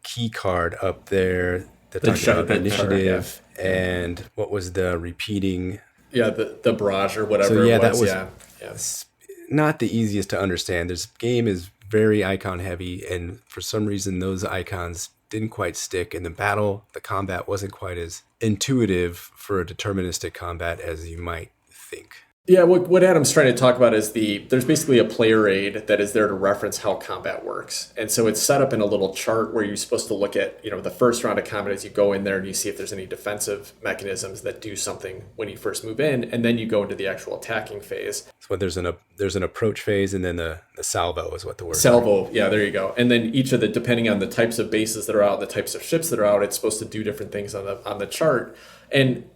key card up there that talks about the initiative and what was the repeating? Yeah, the barrage or whatever it was. That was not the easiest to understand. This game is very icon heavy, and for some reason those icons didn't quite stick. In the battle, the combat wasn't quite as intuitive for a deterministic combat as you might think. Yeah, what Adam's trying to talk about is there's basically a player aid that is there to reference how combat works. And so it's set up in a little chart where you're supposed to look at, the first round of combat as you go in there and you see if there's any defensive mechanisms that do something when you first move in, and then you go into the actual attacking phase. So there's an approach phase, and then the salvo is what the word is. Salvo, yeah, there you go. And then each of depending on the types of bases that are out, the types of ships that are out, it's supposed to do different things on the chart. And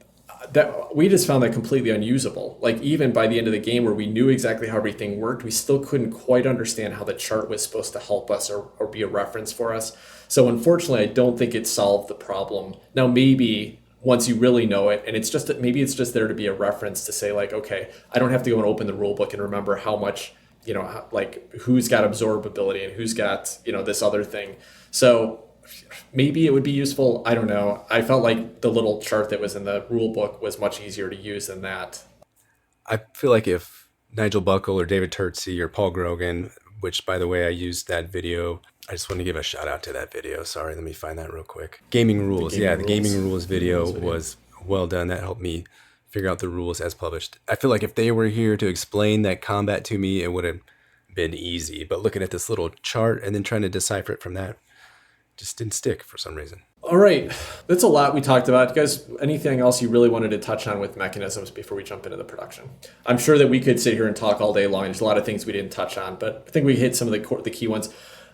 that we just found that completely unusable. Like, even by the end of the game, where we knew exactly how everything worked, we still couldn't quite understand how the chart was supposed to help us or be a reference for us. So unfortunately, I don't think it solved the problem. Now, maybe once you really know it, and it's just there to be a reference to say, like, okay, I don't have to go and open the rule book and remember how much, like who's got absorbability and who's got, this other thing. So maybe it would be useful. I don't know. I felt like the little chart that was in the rule book was much easier to use than that. I feel like if Nigel Buckle or David Turtsey or Paul Grogan, which, by the way, I used that video. I just want to give a shout out to that video. Sorry, let me find that real quick. Gaming Rules. The Gaming Rules video was well done. That helped me figure out the rules as published. I feel like if they were here to explain that combat to me, it would have been easy. But looking at this little chart and then trying to decipher it from that just didn't stick for some reason. All right. That's a lot we talked about. You guys, anything else you really wanted to touch on with mechanisms before we jump into the production? I'm sure that we could sit here and talk all day long. There's a lot of things we didn't touch on, but I think we hit some of the key ones.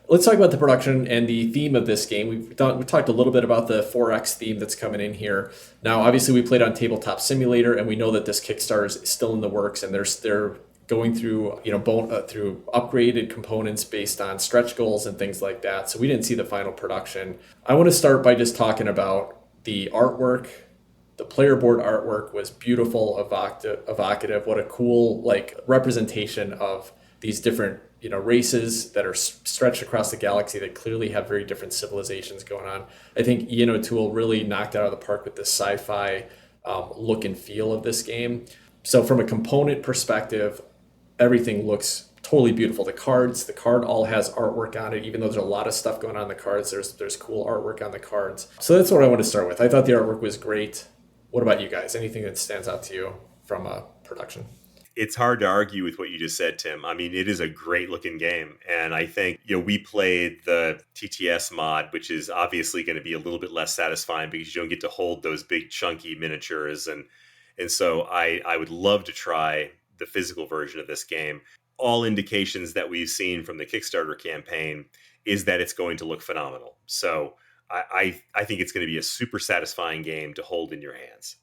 Let's talk about the production and the theme of this game. We talked a little bit about the 4X theme that's coming in here. Now, obviously, we played on Tabletop Simulator, and we know that this Kickstarter is still in the works, and they're going through through upgraded components based on stretch goals and things like that. So we didn't see the final production. I want to start by just talking about the artwork. The player board artwork was beautiful, evocative. What a cool representation of these different races that are stretched across the galaxy that clearly have very different civilizations going on. I think Ian O'Toole really knocked it out of the park with the sci-fi look and feel of this game. So from a component perspective, everything looks totally beautiful. The card all has artwork on it. Even though there's a lot of stuff going on in the cards, there's cool artwork on the cards. So that's what I want to start with. I thought the artwork was great. What about you guys? Anything that stands out to you from production? It's hard to argue with what you just said, Tim. I mean, it is a great looking game. And I think, we played the TTS mod, which is obviously going to be a little bit less satisfying because you don't get to hold those big chunky miniatures. And so I would love to try the physical version of this game. All indications that we've seen from the Kickstarter campaign is that it's going to look phenomenal. So I think it's going to be a super satisfying game to hold in your hands.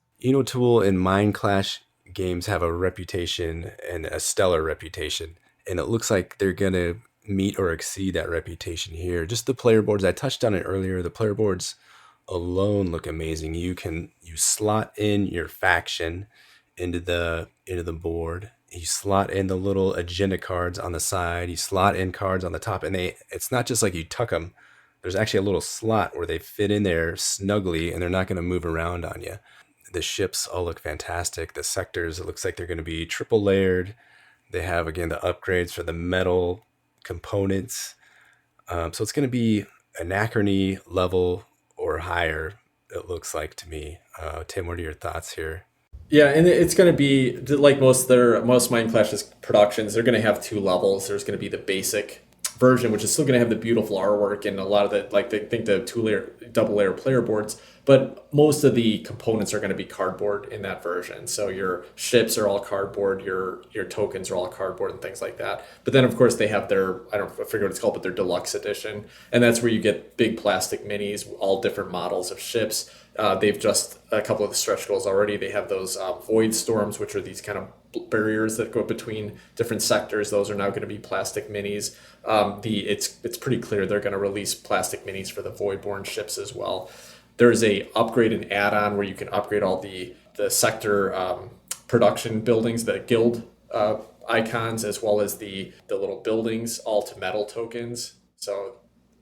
Tool and Mind Clash games have a reputation and a stellar reputation, and it looks like they're going to meet or exceed that reputation here. Just the player boards, I touched on it earlier, the player boards alone look amazing. You slot in your faction into the board. You slot in the little agenda cards on the side. You slot in cards on the top, and it's not just like you tuck them. There's actually a little slot where they fit in there snugly, and they're not going to move around on you. The ships all look fantastic. The sectors, it looks like they're going to be triple layered. They have, again, the upgrades for the metal components. So it's going to be Anachrony level or higher, it looks like to me. Tim, what are your thoughts here? Yeah, and it's going to be like most Mind Clash's productions. They're going to have 2 levels. There's going to be the basic version, which is still going to have the beautiful artwork and a lot of the, like, they think the 2-layer, double-layer player boards. But most of the components are going to be cardboard in that version. So your ships are all cardboard, your tokens are all cardboard and things like that. But then, of course, they have their, I forget what it's called, but their deluxe edition. And that's where you get big plastic minis, all different models of ships. They've just, a couple of the stretch goals already, they have those void storms, which are these kind of barriers that go between different sectors. Those are now going to be plastic minis. It's pretty clear they're going to release plastic minis for the Voidborn ships as well. There's a upgrade and add-on where you can upgrade all the sector production buildings, the guild icons, as well as the little buildings, all to metal tokens. So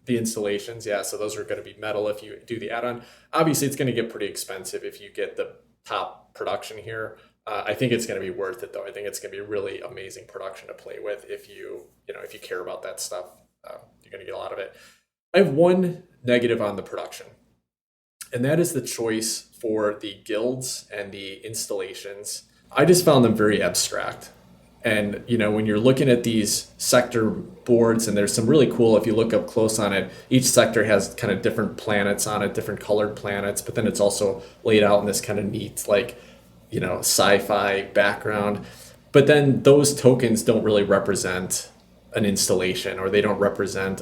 the installations, so those are going to be metal if you do the add-on. Obviously, it's going to get pretty expensive if you get the top production here. I think it's going to be worth it, though. I think it's going to be a really amazing production to play with if you care about that stuff. You're going to get a lot of it. I have one negative on the production, and that is the choice for the guilds and the installations. I just found them very abstract. And, when you're looking at these sector boards, and there's some really cool, if you look up close on it, each sector has kind of different planets on it, different colored planets, but then it's also laid out in this kind of neat, sci-fi background. But then those tokens don't really represent an installation, or they don't represent,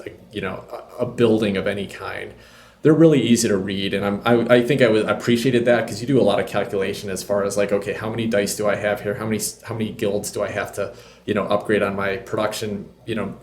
a building of any kind. They're really easy to read, and I think I appreciated that, because you do a lot of calculation as far as okay, how many dice do I have here? How many guilds do I have to upgrade on my production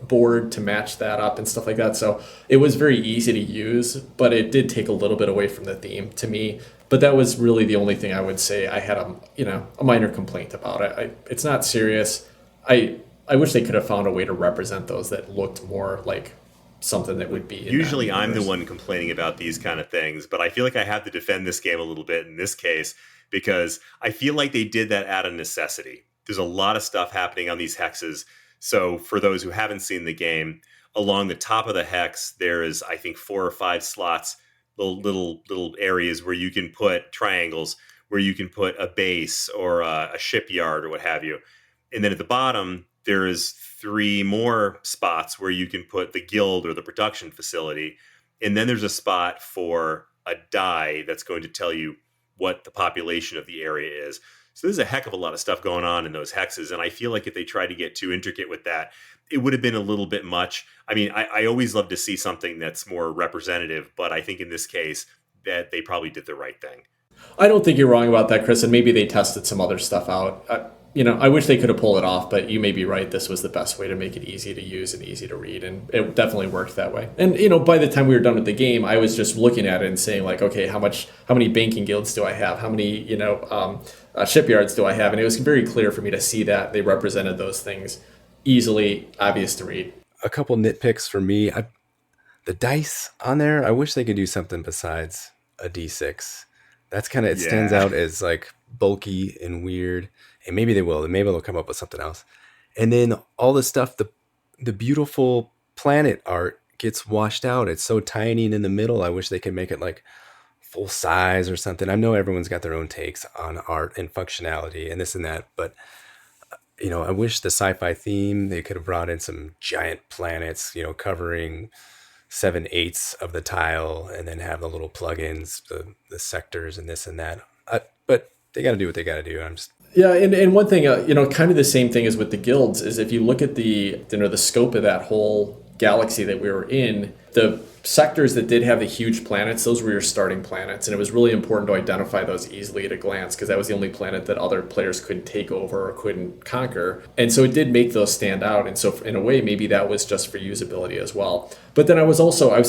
board to match that up and stuff like that. So it was very easy to use, but it did take a little bit away from the theme to me. But that was really the only thing I would say I had a minor complaint about it. It's not serious. I wish they could have found a way to represent those that looked more like something that would be usually I'm the one complaining about these kind of things, but I feel like I have to defend this game a little bit in this case, because I feel like they did that out of necessity. There's a lot of stuff happening on these hexes. So for those who haven't seen the game, along the top of the hex there is, I think, 4 or 5 slots, little areas where you can put triangles, where you can put a base or a shipyard or what have you. And then at the bottom there is 3 more spots where you can put the guild or the production facility. And then there's a spot for a die that's going to tell you what the population of the area is. So there's a heck of a lot of stuff going on in those hexes. And I feel like if they tried to get too intricate with that, it would have been a little bit much. I mean, I always love to see something that's more representative, but I think in this case that they probably did the right thing. I don't think you're wrong about that, Chris. And maybe they tested some other stuff out. I wish they could have pulled it off, but you may be right. This was the best way to make it easy to use and easy to read, and it definitely worked that way. And by the time we were done with the game, I was just looking at it and saying okay, how many banking guilds do I have? How many shipyards do I have? And it was very clear for me to see that they represented those things easily, obvious to read. A couple nitpicks for me. The dice on there, I wish they could do something besides a D6. That's kind of, it stands out as bulky and weird. And maybe they will. Maybe they'll come up with something else. And then all the stuff, the beautiful planet art gets washed out. It's so tiny and in the middle. I wish they could make it full size or something. I know everyone's got their own takes on art and functionality and this and that, but I wish the sci-fi theme, they could have brought in some giant planets, covering 7/8 of the tile, and then have the little plugins, the sectors and this and that. But they got to do what they got to do. I'm just Yeah, and one thing, kind of the same thing as with the guilds is if you look at the scope of that whole galaxy that we were in, the sectors that did have the huge planets, those were your starting planets, and it was really important to identify those easily at a glance because that was the only planet that other players couldn't take over or couldn't conquer, and so it did make those stand out, and so in a way maybe that was just for usability as well. But then I was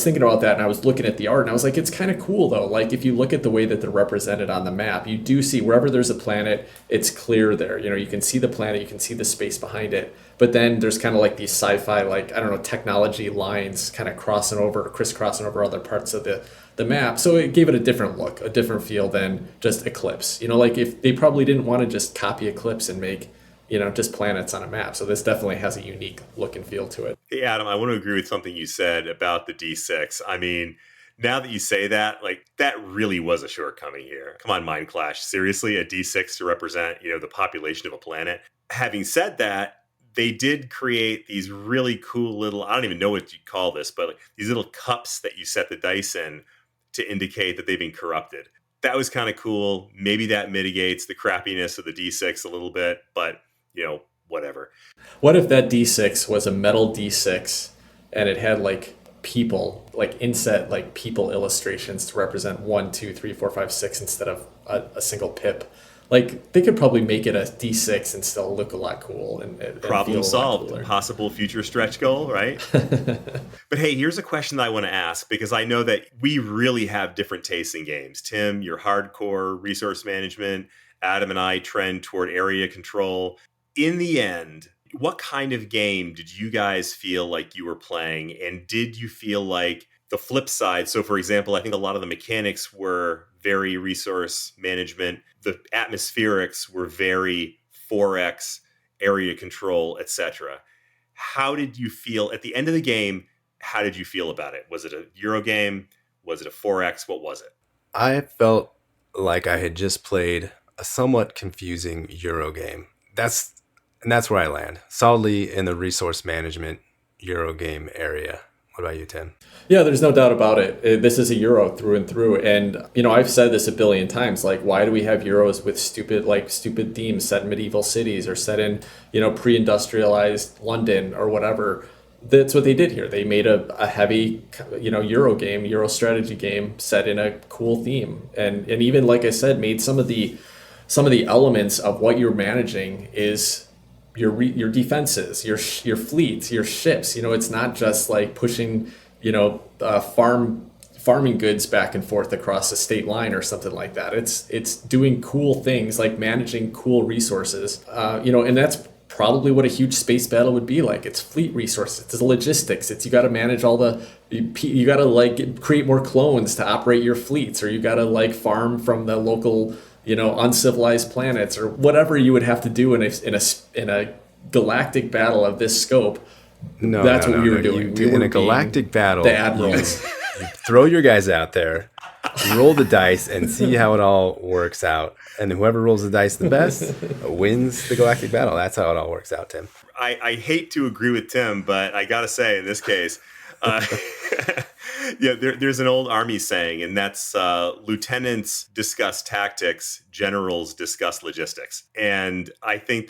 thinking about that, and I was looking at the art, and I was like, it's kind of cool though. Like if you look at the way that they're represented on the map, you do see wherever there's a planet, it's clear there. You can see the planet, you can see the space behind it. But then there's kind of like these sci-fi, like, I don't know, technology lines kind of crisscrossing over other parts of the map. So it gave it a different look, a different feel than just Eclipse. Like if they probably didn't want to just copy Eclipse and make, just planets on a map. So this definitely has a unique look and feel to it. Hey, Adam, I want to agree with something you said about the D6. I mean, now that you say that, like, that really was a shortcoming here. Come on, Mind Clash. Seriously, a D6 to represent, the population of a planet? Having said that, they did create these really cool little, I don't even know what you call this, but like these little cups that you set the dice in to indicate that they've been corrupted. That was kind of cool. Maybe that mitigates the crappiness of the D6 a little bit, but whatever. What if that D6 was a metal D6 and it had like people, like inset, like people illustrations to represent 1, 2, 3, 4, 5, 6 instead of a single pip? Like they could probably make it a D6 and still look a lot cool and problem feel solved. Possible future stretch goal, right? But hey, here's a question that I want to ask because I know that we really have different tastes in games. Tim, you're hardcore resource management. Adam and I trend toward area control. In the end, what kind of game did you guys feel like you were playing? And did you feel like the flip side? So for example, I think a lot of the mechanics were very resource management. The atmospherics were very 4X, area control, etc. How did you feel at the end of the game? How did you feel about it? Was it a Euro game? Was it a 4X? What was it? I felt like I had just played a somewhat confusing Euro game. That's where I land, solidly in the resource management Euro game area. What about you, Tim? Yeah, there's no doubt about it. This is a Euro through and through. And, I've said this a billion times, like, why do we have Euros with stupid themes set in medieval cities or set in, pre-industrialized London or whatever? That's what they did here. They made a heavy, Euro strategy game set in a cool theme. And even, like I said, made some of the elements of what you're managing is your defenses, your fleets, your ships. It's not just like pushing, farming goods back and forth across a state line or something like that. It's doing cool things like managing cool resources. And that's probably what a huge space battle would be like. It's fleet resources, it's logistics, you got to manage you got to create more clones to operate your fleets, or you got to farm from the local uncivilized planets, or whatever you would have to do in a galactic battle of this scope. That's what we were doing. In a galactic battle, the admirals. You throw your guys out there, roll the dice, and see how it all works out. And whoever rolls the dice the best wins the galactic battle. That's how it all works out, Tim. I hate to agree with Tim, but I gotta say in this case, there's an old army saying, and that's lieutenants discuss tactics, generals discuss logistics. And I think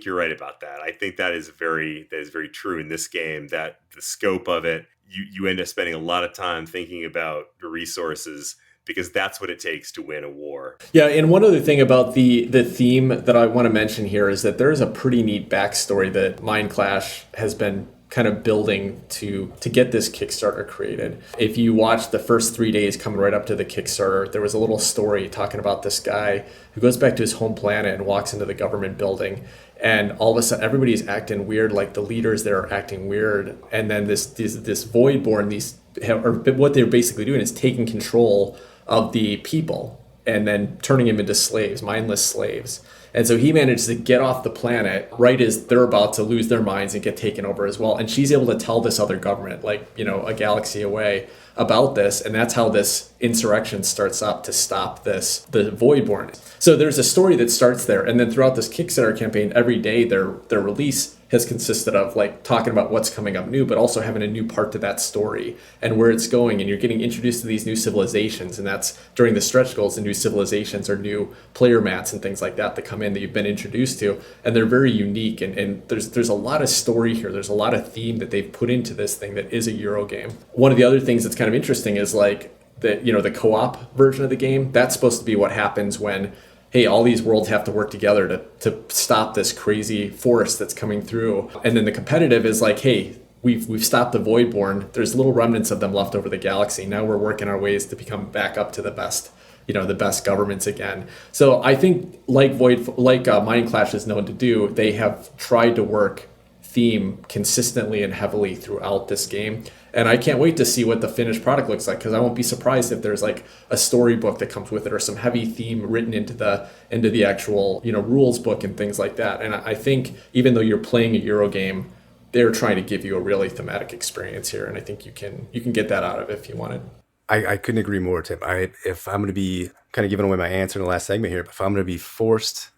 you're right about that. I think that is very true in this game, that the scope of it, you end up spending a lot of time thinking about the resources, because that's what it takes to win a war. Yeah, and one other thing about the theme that I want to mention here is that there is a pretty neat backstory that Mind Clash has been kind of building to get this Kickstarter created. If you watch the first 3 days coming right up to the Kickstarter, there was a little story talking about this guy who goes back to his home planet and walks into the government building, and all of a sudden everybody's acting weird, like the leaders there are acting weird, and then this Voidborn, what they're basically doing is taking control of the people and then turning them into slaves, mindless slaves. And so he manages to get off the planet right as they're about to lose their minds and get taken over as well. And she's able to tell this other government, a galaxy away, about this, and that's how this insurrection starts up to stop the Voidborn. So there's a story that starts there, and then throughout this Kickstarter campaign, every day their release has consisted of like talking about what's coming up new, but also having a new part to that story and where it's going, and you're getting introduced to these new civilizations, and that's during the stretch goals. The new civilizations are new player mats and things like that come in that you've been introduced to, and they're very unique, and there's a lot of story here. There's a lot of theme that they've put into this thing that is a Euro game. One of the other things that's kind of interesting is like the co-op version of the game. That's supposed to be what happens when, hey, all these worlds have to work together to stop this crazy force that's coming through. And then the competitive is like, hey, we've stopped the Voidborn. There's little remnants of them left over the galaxy. Now we're working our ways to become back up to the best governments again. So I think like Mind Clash is known to do, they have tried to work theme consistently and heavily throughout this game. And I can't wait to see what the finished product looks like, because I won't be surprised if there's like a storybook that comes with it or some heavy theme written into the actual rules book and things like that. And I think even though you're playing a Euro game, they're trying to give you a really thematic experience here, and I think you can get that out of it if you wanted. I couldn't agree more, Tim. If I'm going to be kind of giving away my answer in the last segment here, but if I'm going to be forced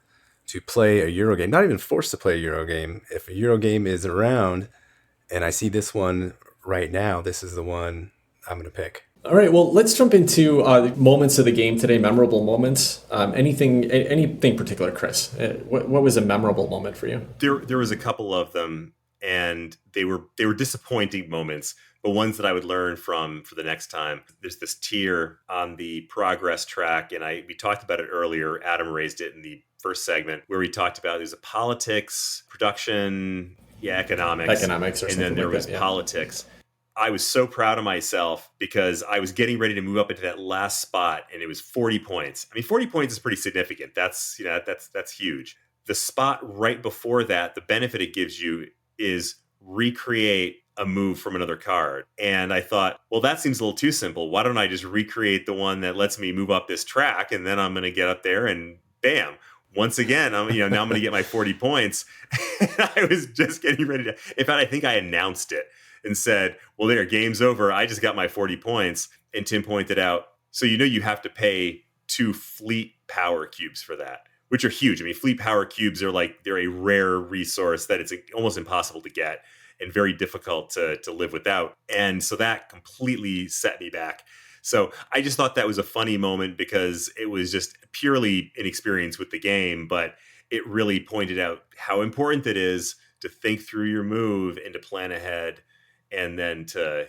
to play a Euro game, not even forced to play a Euro game, if a Euro game is around and I see this one right now, this is the one I'm going to pick. All right, well, let's jump into moments of the game today, memorable moments. Anything particular, Chris? What was a memorable moment for you? There was a couple of them, and they were disappointing moments, but ones that I would learn from for the next time. There's this tier on the progress track, and we talked about it earlier. Adam raised it in the first segment where we talked about there's a politics, production, economics, or something, and then there was politics. I was so proud of myself because I was getting ready to move up into that last spot, and it was 40 points. I mean, 40 points is pretty significant. That's huge. The spot right before that, the benefit it gives you is recreate a move from another card. And I thought, well, that seems a little too simple. Why don't I just recreate the one that lets me move up this track, and then I'm going to get up there and bam. Once again, now I'm going to get my 40 points. And I was just getting ready to. In fact, I think I announced it and said, well, there, game's over. I just got my 40 points. And Tim pointed out, so you have to pay 2 fleet power cubes for that, which are huge. I mean, fleet power cubes they're a rare resource that it's almost impossible to get and very difficult to live without. And so that completely set me back. So I just thought that was a funny moment because it was just purely inexperience with the game, but it really pointed out how important it is to think through your move and to plan ahead, and then to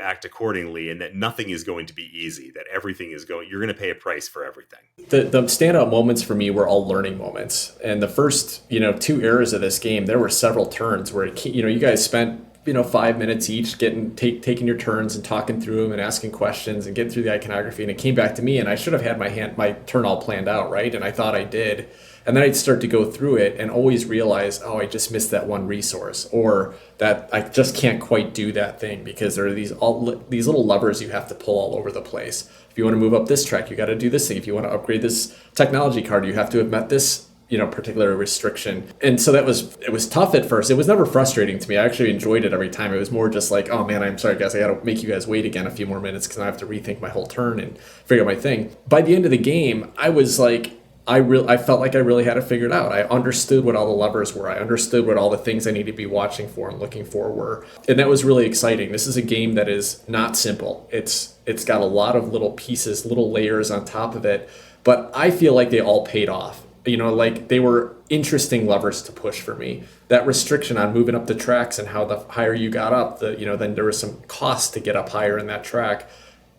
act accordingly, and that nothing is going to be easy, that everything is you're going to pay a price for everything. The standout moments for me were all learning moments. And the first, 2 eras of this game, there were several turns where, you guys spent, 5 minutes each taking your turns and talking through them and asking questions and getting through the iconography. And it came back to me, and I should have had my turn all planned out, right? And I thought I did. And then I'd start to go through it and always realize, oh, I just missed that one resource, or that I just can't quite do that thing because there are these little levers you have to pull all over the place. If you want to move up this track, you got to do this thing. If you want to upgrade this technology card, you have to have met this particular restriction. And so it was tough at first. It was never frustrating to me. I actually enjoyed it every time. It was more just like, oh man, I'm sorry guys, I got to make you guys wait again a few more minutes because I have to rethink my whole turn and figure out my thing. By the end of the game, I was like, I felt like I really had it figured out. I understood what all the levers were. I understood what all the things I need to be watching for and looking for were. And that was really exciting. This is a game that is not simple. It's got a lot of little pieces, little layers on top of it, but I feel like they all paid off. Like they were interesting levers to push for me. That restriction on moving up the tracks and how the higher you got up, then there was some cost to get up higher in that track.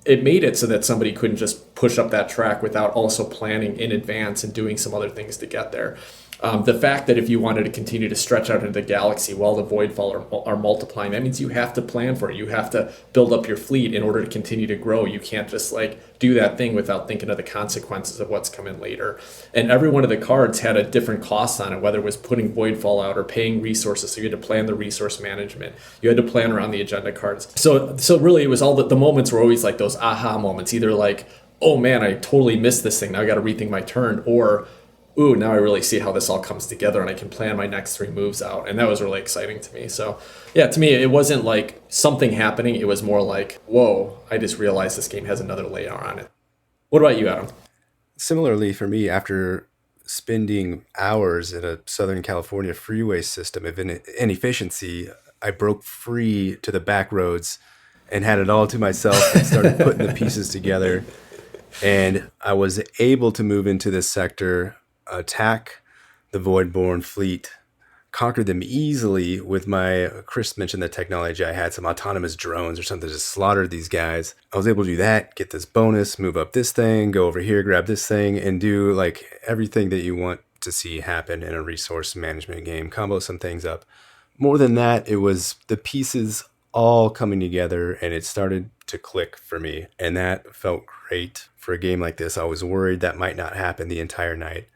It made it so that somebody couldn't just push up that track without also planning in advance and doing some other things to get there. The fact that if you wanted to continue to stretch out into the galaxy while the Voidfall are multiplying, that means you have to plan for it. You have to build up your fleet in order to continue to grow. You can't just do that thing without thinking of the consequences of what's coming later. And every one of the cards had a different cost on it, whether it was putting Voidfall out or paying resources. So you had to plan the resource management. You had to plan around the agenda cards. So really it was all the moments were always like those aha moments, either like, oh man, I totally missed this thing. Now I got to rethink my turn, or ooh, now I really see how this all comes together and I can plan my next 3 moves out. And that was really exciting to me. So yeah, to me, it wasn't like something happening. It was more like, whoa, I just realized this game has another layer on it. What about you, Adam? Similarly, for me, after spending hours in a Southern California freeway system of inefficiency, I broke free to the back roads and had it all to myself and started putting the pieces together. And I was able to move into this sector, attack the Voidborn fleet, conquer them easily with my, Chris mentioned the technology. I had some autonomous drones or something to slaughter these guys. I was able to do that, get this bonus, move up this thing, go over here, grab this thing, and do like everything that you want to see happen in a resource management game, combo some things up. More than that, it was the pieces all coming together and it started to click for me. And that felt great for a game like this. I was worried that might not happen the entire night,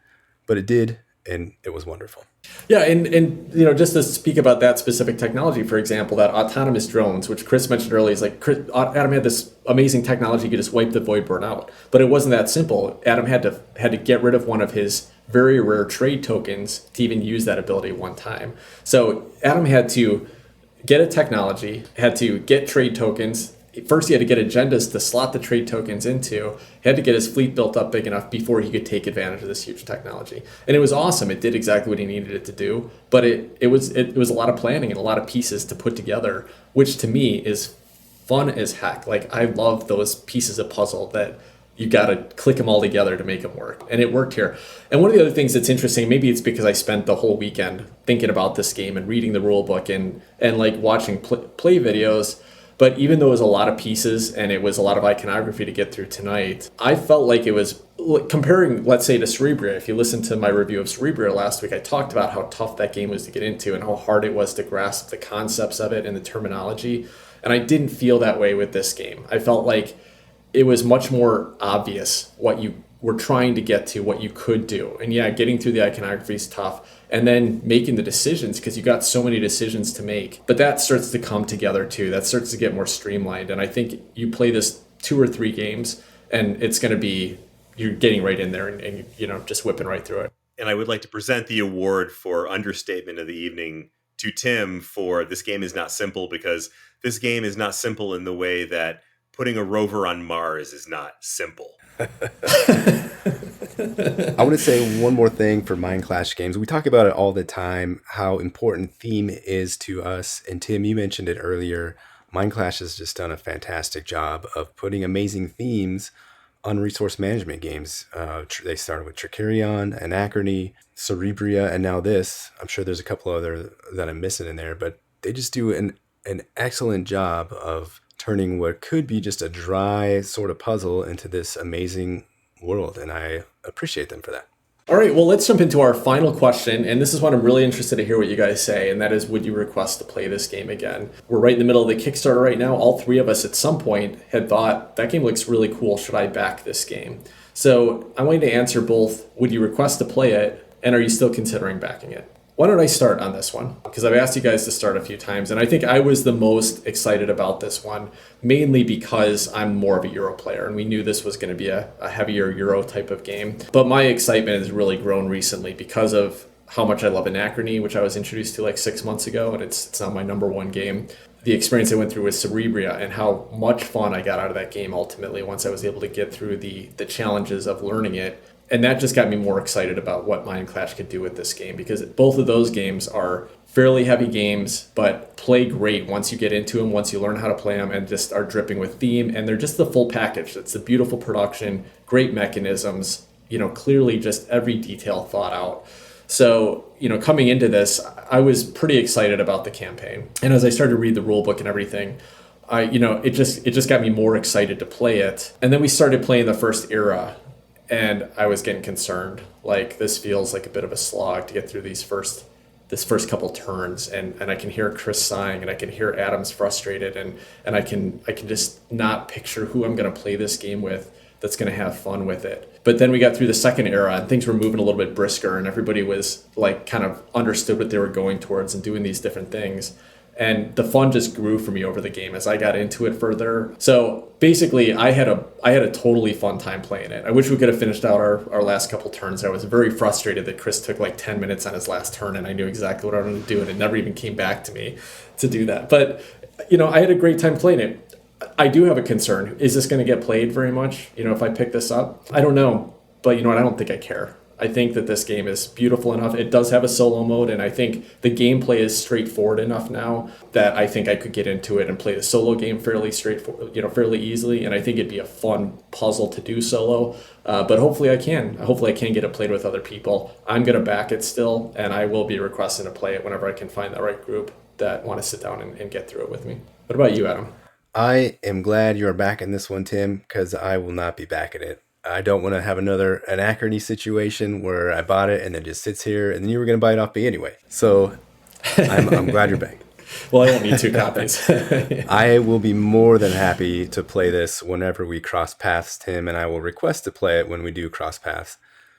but it did, and it was wonderful. Yeah, and just to speak about that specific technology, for example, that autonomous drones, which Chris mentioned earlier, is like Adam had this amazing technology, you could just wipe the Voidborn out. But it wasn't that simple. Adam had to get rid of one of his very rare trade tokens to even use that ability one time. So Adam had to get a technology, had to get trade tokens. First, he had to get agendas to slot the trade tokens into. He had to get his fleet built up big enough before he could take advantage of this huge technology. And it was awesome. It did exactly what he needed it to do. But it was a lot of planning and a lot of pieces to put together, which to me is fun as heck. Like, I love those pieces of puzzle that you got to click them all together to make them work. And it worked here. And one of the other things that's interesting, maybe it's because I spent the whole weekend thinking about this game and reading the rule book and like watching play videos. But even though it was a lot of pieces and it was a lot of iconography to get through tonight, I felt like it was comparing, let's say, to Cerebria. If you listen to my review of Cerebria last week, I talked about how tough that game was to get into and how hard it was to grasp the concepts of it and the terminology. And I didn't feel that way with this game. I felt like it was much more obvious what you were trying to get to, what you could do. And yeah, getting through the iconography is tough. And then making the decisions, because you got so many decisions to make. But that starts to come together too. That starts to get more streamlined. And I think you play this 2 or 3 games and it's going to be, you're getting right in there and just whipping right through it. And I would like to present the award for understatement of the evening to Tim for this game is not simple, because this game is not simple in the way that putting a rover on Mars is not simple. I want to say one more thing for Mind Clash games. We talk about it all the time, how important theme is to us. And Tim, you mentioned it earlier. Mind Clash has just done a fantastic job of putting amazing themes on resource management games. They started with Tricarion, Anachrony, Cerebria, and now this. I'm sure there's a couple other that I'm missing in there, but they just do an excellent job of turning what could be just a dry sort of puzzle into this amazing world, and I appreciate them for that. All right, well, let's jump into our final question, and this is what I'm really interested to hear what you guys say, and that is, would you request to play this game again? We're right in the middle of the Kickstarter right now. All 3 of us at some point had thought, that game looks really cool, should I back this game? So I want you to answer both, would you request to play it, and are you still considering backing it? Why don't I start on this one? Because I've asked you guys to start a few times, and I think I was the most excited about this one, mainly because I'm more of a Euro player, and we knew this was going to be a heavier Euro type of game. But my excitement has really grown recently because of how much I love Anachrony, which I was introduced to like 6 months ago, and it's now my number 1 game. The experience I went through with Cerebria and how much fun I got out of that game ultimately once I was able to get through the challenges of learning it. And that just got me more excited about what Mind Clash could do with this game, because both of those games are fairly heavy games, but play great once you get into them, once you learn how to play them, and just are dripping with theme. And they're just the full package. It's the beautiful production, great mechanisms, clearly just every detail thought out. So, coming into this, I was pretty excited about the campaign. And as I started to read the rule book and everything, it just got me more excited to play it. And then we started playing the first era. And I was getting concerned, like this feels like a bit of a slog to get through this first couple turns, and I can hear Chris sighing, and I can hear Adam's frustrated, and I can just not picture who I'm going to play this game with that's going to have fun with it. But then we got through the second era, and things were moving a little bit brisker, and everybody was like kind of understood what they were going towards and doing these different things. And the fun just grew for me over the game as I got into it further. So basically, I had a totally fun time playing it. I wish we could have finished out our last couple turns. I was very frustrated that Chris took like 10 minutes on his last turn, and I knew exactly what I was going to do, and it never even came back to me to do that. But, I had a great time playing it. I do have a concern. Is this going to get played very much, if I pick this up? I don't know. But I don't think I care. I think that this game is beautiful enough. It does have a solo mode, and I think the gameplay is straightforward enough now that I think I could get into it and play the solo game fairly straightforward, fairly easily. And I think it'd be a fun puzzle to do solo. But hopefully I can. Hopefully I can get it played with other people. I'm gonna back it still, and I will be requesting to play it whenever I can find the right group that want to sit down and get through it with me. What about you, Adam? I am glad you're backing this one, Tim, because I will not be backing it. I don't want to have an Anachrony situation where I bought it and it just sits here and then you were going to buy it off me anyway. So I'm glad you're back. Well, I don't need 2 copies. I will be more than happy to play this whenever we cross paths, Tim, and I will request to play it when we do cross paths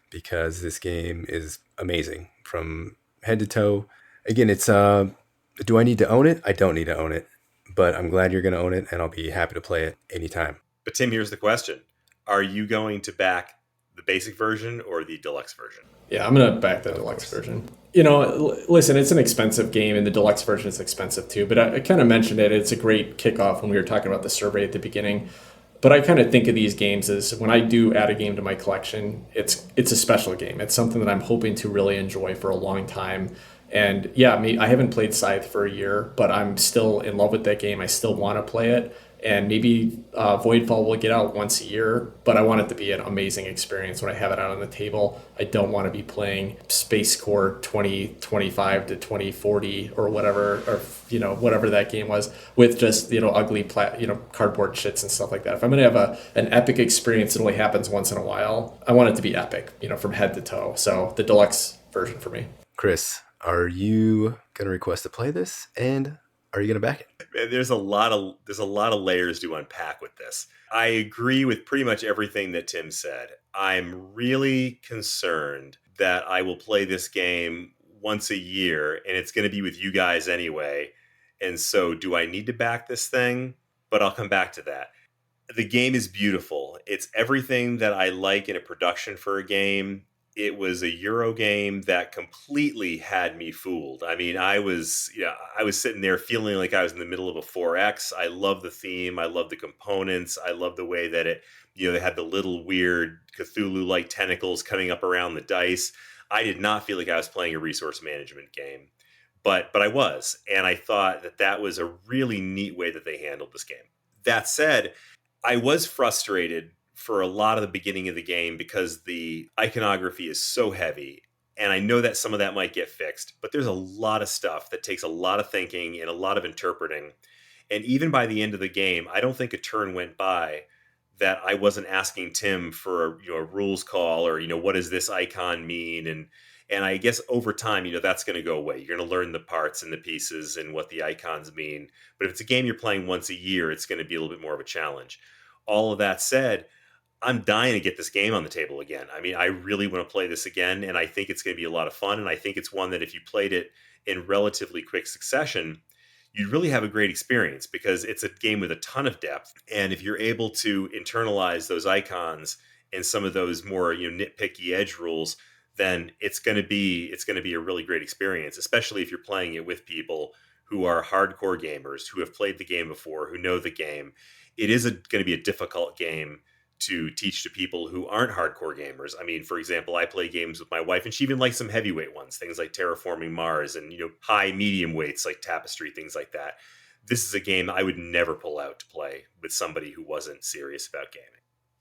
because this game is amazing from head to toe. Again, it's do I need to own it? I don't need to own it, but I'm glad you're going to own it and I'll be happy to play it anytime. But Tim, here's the question. Are you going to back the basic version or the deluxe version? Yeah, I'm going to back the deluxe version. Listen, it's an expensive game, and the deluxe version is expensive too. But I kind of mentioned it. It's a great kickoff when we were talking about the survey at the beginning. But I kind of think of these games as when I do add a game to my collection, it's a special game. It's something that I'm hoping to really enjoy for a long time. And yeah, I haven't played Scythe for a year, but I'm still in love with that game. I still want to play it. And maybe Voidfall will get out once a year, but I want it to be an amazing experience when I have it out on the table. I don't want to be playing Space Core 2025 to 2040 or whatever, or whatever that game was with just ugly cardboard shits and stuff like that. If I'm going to have an epic experience that only happens once in a while, I want it to be epic, from head to toe. So the deluxe version for me. Chris, are you going to request to play this, and are you going to back it? There's a lot of layers to unpack with this. I agree with pretty much everything that Tim said. I'm really concerned that I will play this game once a year and it's going to be with you guys anyway. And so do I need to back this thing? But I'll come back to that. The game is beautiful. It's everything that I like in a production for a game. It was a Euro game that completely had me fooled. I mean, I was sitting there feeling like I was in the middle of a 4X. I love the theme. I love the components. I love the way that it, they had the little weird Cthulhu-like tentacles coming up around the dice. I did not feel like I was playing a resource management game, but I was. And I thought that was a really neat way that they handled this game. That said, I was frustrated for a lot of the beginning of the game because the iconography is so heavy. And I know that some of that might get fixed, but there's a lot of stuff that takes a lot of thinking and a lot of interpreting. And even by the end of the game, I don't think a turn went by that I wasn't asking Tim for a rules call or, what does this icon mean? And I guess over time, that's going to go away. You're going to learn the parts and the pieces and what the icons mean. But if it's a game you're playing once a year, it's going to be a little bit more of a challenge. All of that said, I'm dying to get this game on the table again. I mean, I really want to play this again, and I think it's going to be a lot of fun. And I think it's one that if you played it in relatively quick succession, you'd really have a great experience because it's a game with a ton of depth. And if you're able to internalize those icons and some of those more nitpicky edge rules, then it's going to be a really great experience, especially if you're playing it with people who are hardcore gamers, who have played the game before, who know the game. It is going to be a difficult game to teach to people who aren't hardcore gamers. I mean, for example, I play games with my wife and she even likes some heavyweight ones, things like Terraforming Mars and, high medium weights like Tapestry, things like that. This is a game I would never pull out to play with somebody who wasn't serious about gaming.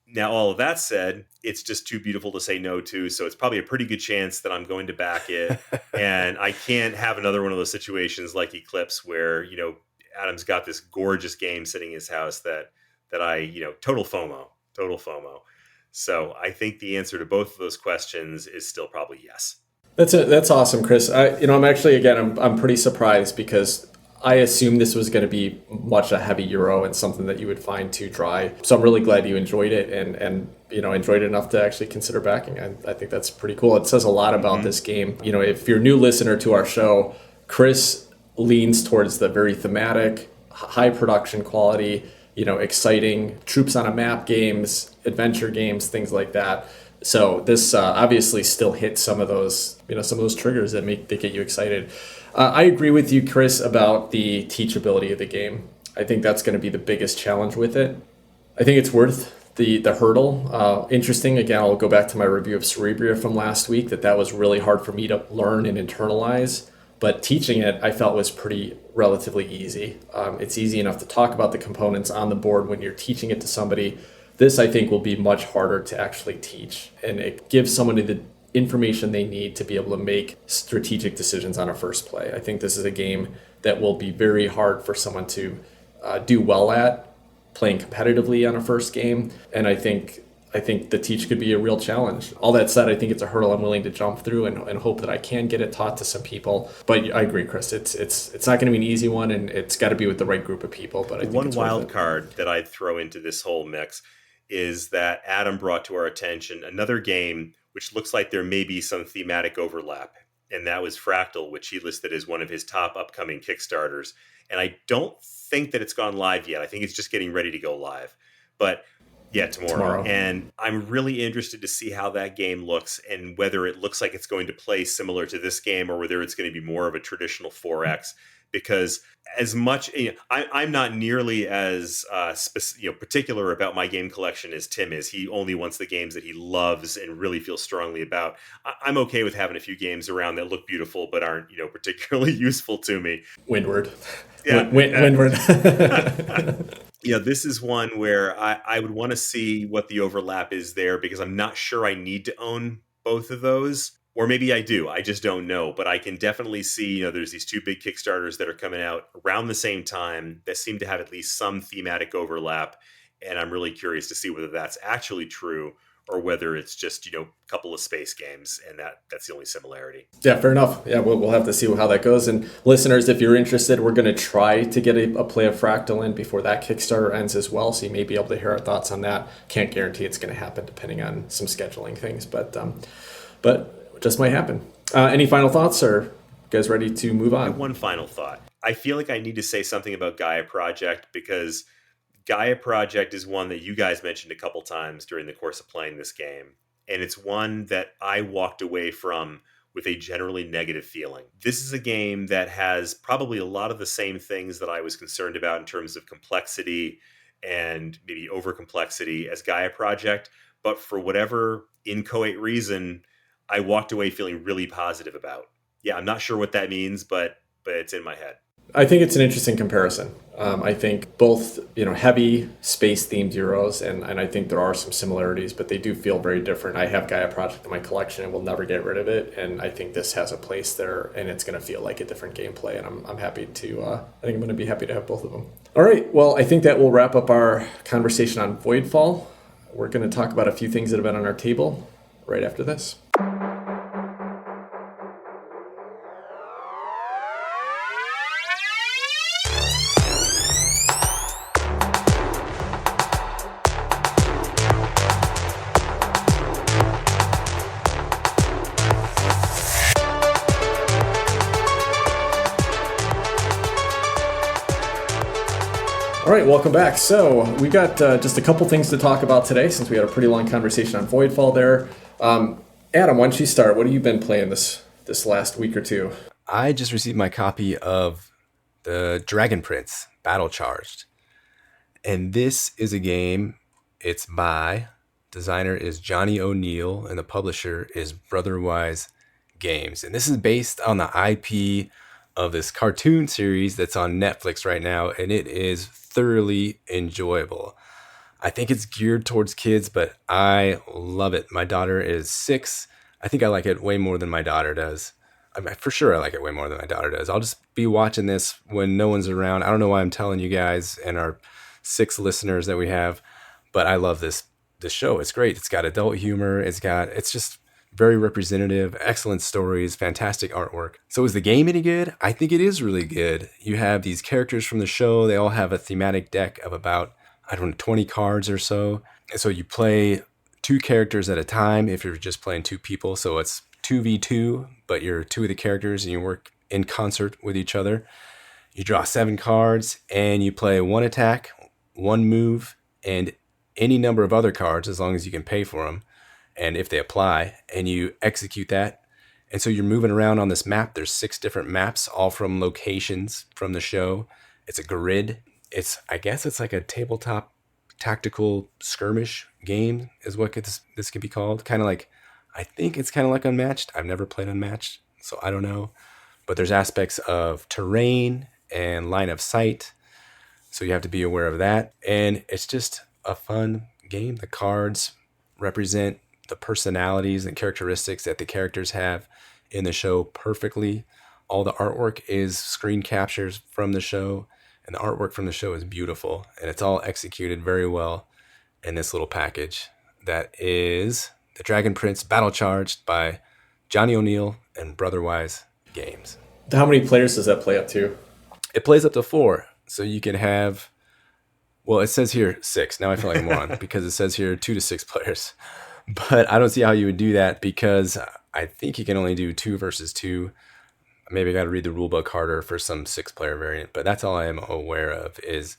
Now, all of that said, it's just too beautiful to say no to. So it's probably a pretty good chance that I'm going to back it. And I can't have another one of those situations like Eclipse where, Adam's got this gorgeous game sitting in his house that I, total FOMO. So I think the answer to both of those questions is still probably yes. That's awesome, Chris. I'm actually, again, I'm pretty surprised because I assumed this was going to be much a heavy Euro and something that you would find too dry. So I'm really glad you enjoyed it and enjoyed it enough to actually consider backing. I think that's pretty cool. It says a lot about this game. If you're a new listener to our show, Chris leans towards the very thematic, high production quality, exciting troops on a map games, adventure games, things like that. So this obviously still hits some of those, some of those triggers that get you excited. I agree with you, Chris, about the teachability of the game. I think that's going to be the biggest challenge with it. I think it's worth the hurdle. Interesting. Again, I'll go back to my review of Cerebria from last week. That was really hard for me to learn and internalize. But teaching it, I felt was pretty relatively easy. It's easy enough to talk about the components on the board when you're teaching it to somebody. This, I think, will be much harder to actually teach. And it gives somebody the information they need to be able to make strategic decisions on a first play. I think this is a game that will be very hard for someone to do well at playing competitively on a first game. And I think the teach could be a real challenge. All that said, I think it's a hurdle I'm willing to jump through and hope that I can get it taught to some people. But I agree, Chris. It's not going to be an easy one, and it's got to be with the right group of people. But I think one wild card that I'd throw into this whole mix is that Adam brought to our attention another game which looks like there may be some thematic overlap, and that was Fractal, which he listed as one of his top upcoming Kickstarters. And I don't think that it's gone live yet. I think it's just getting ready to go live. But yeah, tomorrow. And I'm really interested to see how that game looks and whether it looks like it's going to play similar to this game or whether it's going to be more of a traditional 4X. Because as much, I'm not nearly as particular about my game collection as Tim is. He only wants the games that he loves and really feels strongly about. I'm okay with having a few games around that look beautiful but aren't particularly useful to me. Windward. Yeah. Windward. This is one where I would want to see what the overlap is there, because I'm not sure I need to own both of those. Or maybe I do. I just don't know. But I can definitely see, there's these two big Kickstarters that are coming out around the same time that seem to have at least some thematic overlap. And I'm really curious to see whether that's actually true or whether it's just, a couple of space games and that's the only similarity. Yeah, fair enough. Yeah, we'll have to see how that goes. And listeners, if you're interested, we're going to try to get a play of Fractal in before that Kickstarter ends as well. So you may be able to hear our thoughts on that. Can't guarantee it's going to happen depending on some scheduling things, but just might happen. Any final thoughts, or you guys ready to move on? One final thought. I feel like I need to say something about Gaia Project, because Gaia Project is one that you guys mentioned a couple times during the course of playing this game. And it's one that I walked away from with a generally negative feeling. This is a game that has probably a lot of the same things that I was concerned about in terms of complexity and maybe over complexity as Gaia Project. But for whatever inchoate reason, I walked away feeling really positive about. Yeah, I'm not sure what that means, but it's in my head. I think it's an interesting comparison. I think both, heavy space-themed Euros, and I think there are some similarities, but they do feel very different. I have Gaia Project in my collection and will never get rid of it, and I think this has a place there, and it's going to feel like a different gameplay, and I'm happy to. I think I'm going to be happy to have both of them. All right, well, I think that will wrap up our conversation on Voidfall. We're going to talk about a few things that have been on our table right after this. All right, welcome back. So we got just a couple things to talk about today, since we had a pretty long conversation on Voidfall there. Adam, why don't you start? What have you been playing this last week or two? I just received my copy of the Dragon Prince, Battlecharged. And this is a game, it's by, designer is Johnny O'Neill, and the publisher is Brotherwise Games. And this is based on the IP of this cartoon series that's on Netflix right now, and it is thoroughly enjoyable. I think it's geared towards kids, but I love it. My daughter is 6. I think I like it way more than my daughter does. For sure I like it way more than my daughter does. I'll just be watching this when no one's around. I don't know why I'm telling you guys and our 6 listeners that we have, but I love this show. It's great. It's got adult humor. It's just very representative, excellent stories, fantastic artwork. So is the game any good? I think it is really good. You have these characters from the show. They all have a thematic deck of about, 20 cards or so. And so you play 2 characters at a time if you're just playing 2 people. So it's 2v2, but you're 2 of the characters and you work in concert with each other. You draw 7 cards and you play 1 attack, 1 move, and any number of other cards as long as you can pay for them and if they apply, and you execute that. And so you're moving around on this map. There's 6 different maps, all from locations from the show. It's a grid. I guess it's like a tabletop tactical skirmish game is what this could be called. I think it's kind of like Unmatched. I've never played Unmatched, so I don't know. But there's aspects of terrain and line of sight, so you have to be aware of that. And it's just a fun game. The cards represent the personalities and characteristics that the characters have in the show perfectly. All the artwork is screen captures from the show, and the artwork from the show is beautiful, and it's all executed very well in this little package. That is The Dragon Prince Battlecharged by Johnny O'Neill and Brotherwise Games. How many players does that play up to? It plays up to 4, so you can have, well, it says here 6. Now I feel like I'm on because it says here 2 to 6 players. But I don't see how you would do that because I think you can only do 2 versus 2. Maybe I got to read the rule book harder for some 6-player variant, but that's all I am aware of is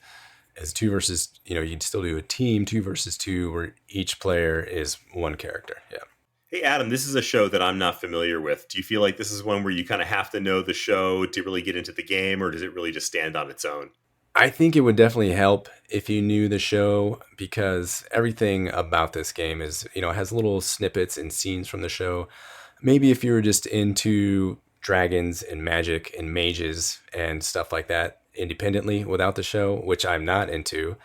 2 versus, you'd still do a team 2 versus 2 where each player is 1 character. Yeah. Hey, Adam, this is a show that I'm not familiar with. Do you feel like this is one where you kind of have to know the show to really get into the game, or does it really just stand on its own? I think it would definitely help if you knew the show, because everything about this game is, it has little snippets and scenes from the show. Maybe if you were just into dragons and magic and mages and stuff like that independently without the show, which I'm not into.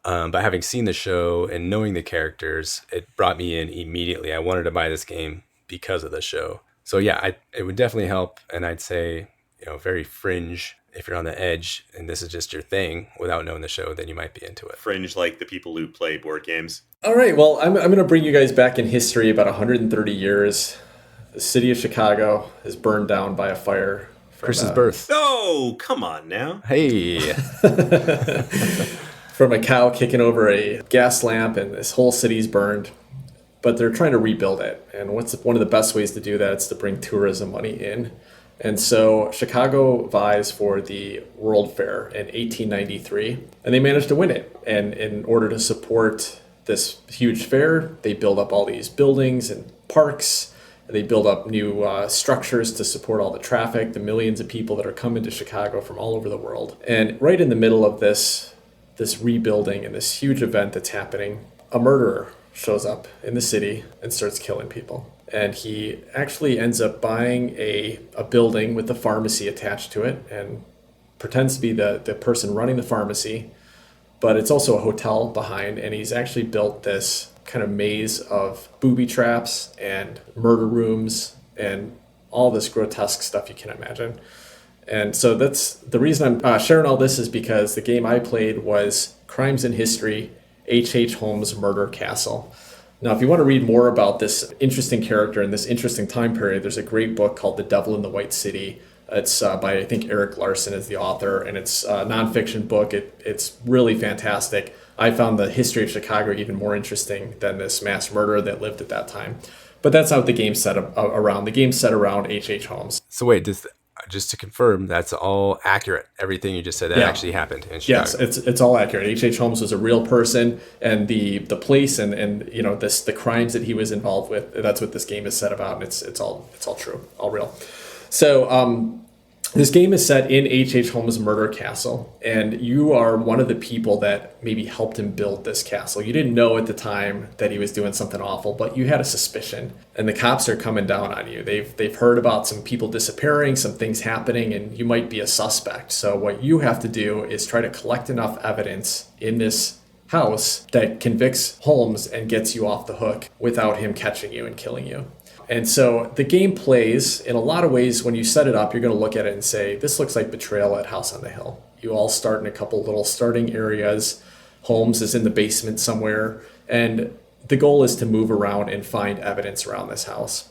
But having seen the show and knowing the characters, it brought me in immediately. I wanted to buy this game because of the show. So yeah, it would definitely help. And I'd say, very fringe. If you're on the edge and this is just your thing without knowing the show, then you might be into it. Fringe like the people who play board games. All right, well, I'm going to bring you guys back in history about 130 years. The city of Chicago is burned down by a fire. Chris's birth. Oh, come on now. Hey. From a cow kicking over a gas lamp, and this whole city's burned. But they're trying to rebuild it. And one of the best ways to do that is to bring tourism money in. And so Chicago vies for the World Fair in 1893, and they managed to win it. And in order to support this huge fair, they build up all these buildings and parks. They build up new structures to support all the traffic, the millions of people that are coming to Chicago from all over the world. And right in the middle of this rebuilding and this huge event that's happening, a murderer shows up in the city and starts killing people. And he actually ends up buying a building with a pharmacy attached to it and pretends to be the person running the pharmacy, but it's also a hotel behind. And he's actually built this kind of maze of booby traps and murder rooms and all this grotesque stuff you can imagine. And so that's the reason I'm sharing all this, is because the game I played was Crimes in History, H.H. Holmes Murder Castle. Now, if you want to read more about this interesting character in this interesting time period, there's a great book called The Devil in the White City. It's by, I think, Eric Larson is the author, and it's a nonfiction book. It's really fantastic. I found the history of Chicago even more interesting than this mass murderer that lived at that time. But that's how the game's set around. The game's set around H.H. Holmes. So wait, just to confirm, that's all accurate. Everything you just said that actually happened in Chicago. Yes, it's all accurate. H.H. Holmes was a real person, and the place and the crimes that he was involved with. That's what this game is set about, and it's all true, all real. So this game is set in H.H. Holmes' Murder Castle, and you are one of the people that maybe helped him build this castle. You didn't know at the time that he was doing something awful, but you had a suspicion, and the cops are coming down on you. They've heard about some people disappearing, some things happening, and you might be a suspect. So what you have to do is try to collect enough evidence in this house that convicts Holmes and gets you off the hook without him catching you and killing you. And so the game plays in a lot of ways. When you set it up, you're going to look at it and say, this looks like Betrayal at House on the Hill. You all start in a couple little starting areas. Holmes is in the basement somewhere. And the goal is to move around and find evidence around this house.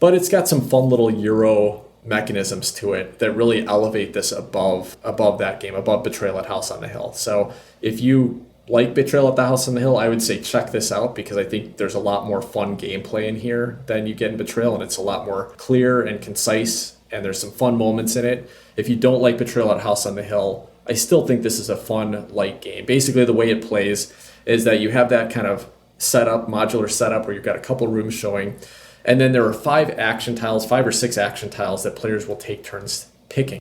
But it's got some fun little Euro mechanisms to it that really elevate this above that game, above Betrayal at House on the Hill. So if you like Betrayal at the House on the Hill, I would say check this out, because I think there's a lot more fun gameplay in here than you get in Betrayal, and it's a lot more clear and concise and there's some fun moments in it. If you don't like Betrayal at House on the Hill, I still think this is a fun, light game. Basically, the way it plays is that you have that kind of modular setup where you've got a couple rooms showing, and then there are 5 or 6 action tiles that players will take turns picking.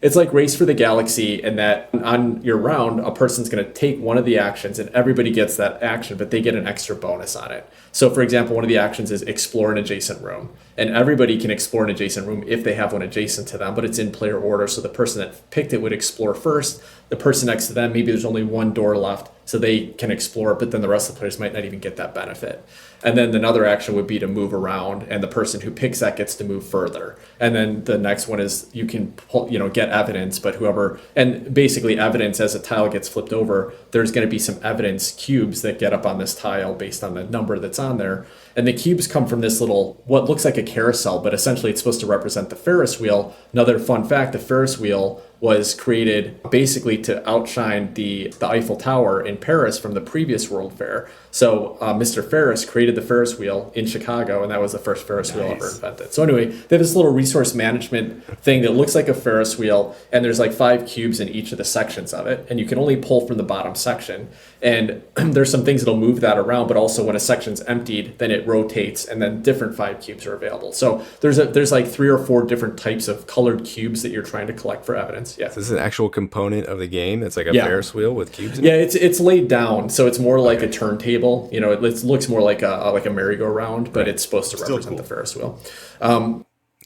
It's like Race for the Galaxy in that on your round, a person's going to take one of the actions and everybody gets that action, but they get an extra bonus on it. So for example, one of the actions is explore an adjacent room, and everybody can explore an adjacent room if they have one adjacent to them, but it's in player order. So the person that picked it would explore first. The person next to them, maybe there's only one door left, so they can explore, but then the rest of the players might not even get that benefit. And then another action would be to move around, and the person who picks that gets to move further. And then the next one is you can get evidence, but and basically evidence as a tile gets flipped over, there's going to be some evidence cubes that get up on this tile based on the number that's on there. And the cubes come from this little, what looks like a carousel, but essentially it's supposed to represent the Ferris wheel. Another fun fact, the Ferris wheel was created basically to outshine the Eiffel Tower in Paris from the previous World Fair. So Mr. Ferris created the Ferris wheel in Chicago, and that was the first Ferris wheel ever invented. So anyway, they have this little resource management thing that looks like a Ferris wheel, and there's like 5 cubes in each of the sections of it, and you can only pull from the bottom section. And there's some things that'll move that around, but also when a section's emptied, then it rotates, and then different 5 cubes are available. So there's like 3 or 4 different types of colored cubes that you're trying to collect for evidence. Yeah. So this is an actual component of the game. It's like a Ferris wheel with cubes in it? it? Yeah, it's laid down, so it's more like a turntable. It looks more like a merry-go-round, but it's supposed to represent the Ferris wheel.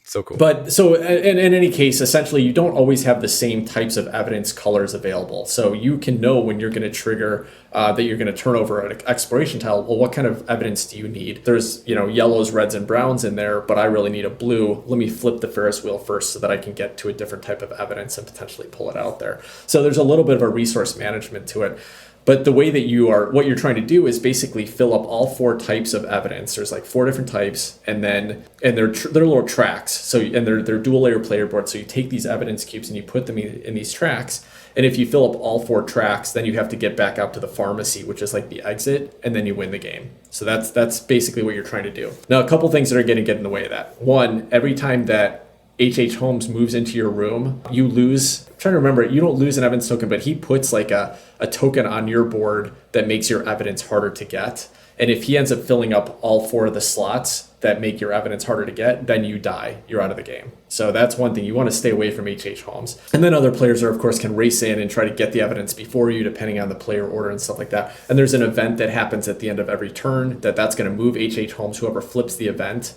So cool. But so in any case, essentially, you don't always have the same types of evidence colors available. So you can know when you're going to trigger that you're going to turn over an exploration tile. Well, what kind of evidence do you need? There's, yellows, reds, and browns in there, but I really need a blue. Let me flip the Ferris wheel first so that I can get to a different type of evidence and potentially pull it out there. So there's a little bit of a resource management to it. But the way that what you're trying to do is basically fill up all 4 types of evidence. There's like 4 different types, and they're little tracks. So and they're dual layer player boards. So you take these evidence cubes and you put them in these tracks. And if you fill up all 4 tracks, then you have to get back out to the pharmacy, which is like the exit, and then you win the game. So that's basically what you're trying to do. Now, a couple things that are going to get in the way of that. One, every time that H.H. Holmes moves into your room, you lose. I'm trying to remember, you don't lose an evidence token, but he puts like a token on your board that makes your evidence harder to get. And if he ends up filling up all 4 of the slots that make your evidence harder to get, then you die. You're out of the game. So that's one thing. You want to stay away from H.H. Holmes. And then other players of course, can race in and try to get the evidence before you, depending on the player order and stuff like that. And there's an event that happens at the end of every turn that's going to move H.H. Holmes. Whoever flips the event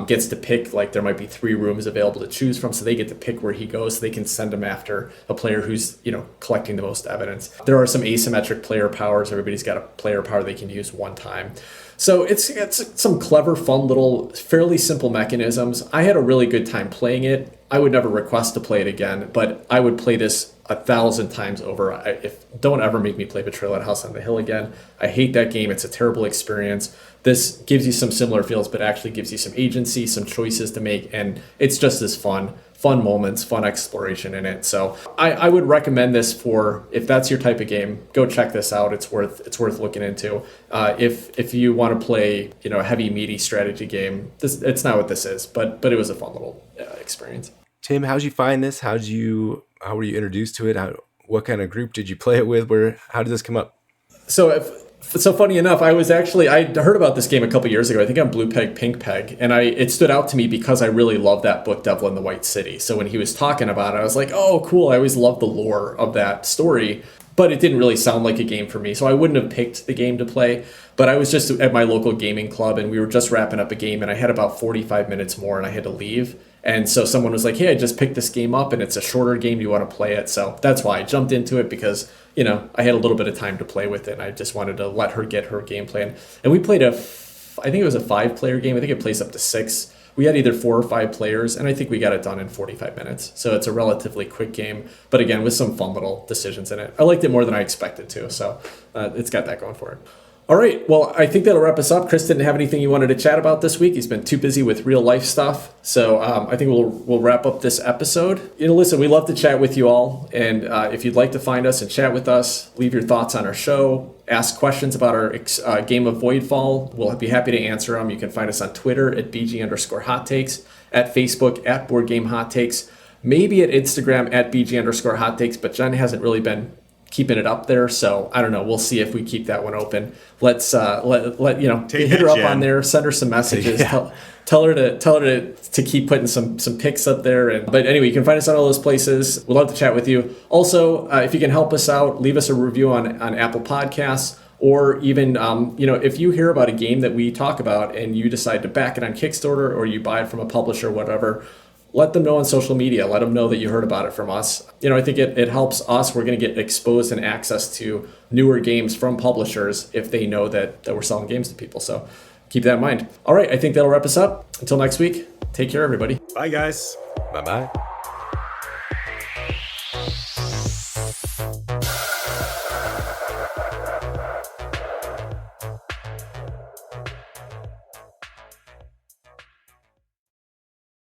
gets to pick, like there might be 3 rooms available to choose from, so they get to pick where he goes, so they can send him after a player who's collecting the most evidence. There are some asymmetric player powers. Everybody's got a player power they can use one time. So it's some clever, fun little, fairly simple mechanisms. I had a really good time playing it. I would never request to play it again, but I would play this 1,000 times over. Don't ever make me play Betrayal at House on the Hill again. I hate that game. It's a terrible experience. This gives you some similar feels, but actually gives you some agency, some choices to make, and it's just as fun moments, fun exploration in it. So I would recommend this for, if that's your type of game, go check this out. It's worth looking into. If you want to play, a heavy, meaty strategy game, it's not what this is, but it was a fun little experience. Tim, how'd you find this? How were you introduced to it? What kind of group did you play it with? How did this come up? So funny enough, I heard about this game a couple years ago, I think on Blue Peg, Pink Peg, and it stood out to me because I really love that book, Devil in the White City. So when he was talking about it, I was like, oh, cool. I always loved the lore of that story, but it didn't really sound like a game for me. So I wouldn't have picked the game to play, but I was just at my local gaming club and we were just wrapping up a game and I had about 45 minutes more and I had to leave. And so someone was like, hey, I just picked this game up and it's a shorter game. Do you want to play it? So that's why I jumped into it, because, I had a little bit of time to play with it. And I just wanted to let her get her gameplay. And we played I think it was a 5-player game. I think it plays up to 6. We had either 4 or 5 players, and I think we got it done in 45 minutes. So it's a relatively quick game, but again, with some fun little decisions in it. I liked it more than I expected to, so it's got that going for it. All right, well, I think that'll wrap us up. Chris didn't have anything you wanted to chat about this week. He's been too busy with real life stuff. So I think we'll wrap up this episode. Listen, we love to chat with you all. And if you'd like to find us and chat with us, leave your thoughts on our show, ask questions about our game of Voidfall. We'll be happy to answer them. You can find us on Twitter at BG_hot takes. at Facebook at Board Game Hot Takes, maybe at Instagram at BG_Hot Takes, but Jen hasn't really been keeping it up there, so I don't know. We'll see if we keep that one open. Let's let hit her up on there, send her some messages, tell her to keep putting some pics up there. But anyway, you can find us on all those places. We'd love to chat with you. Also, if you can help us out, leave us a review on Apple Podcasts, or even if you hear about a game that we talk about and you decide to back it on Kickstarter or you buy it from a publisher, whatever. Let them know on social media. Let them know that you heard about it from us. I think it helps us. We're going to get exposed and access to newer games from publishers if they know that we're selling games to people. So keep that in mind. All right, I think that'll wrap us up. Until next week, take care, everybody. Bye, guys. Bye-bye.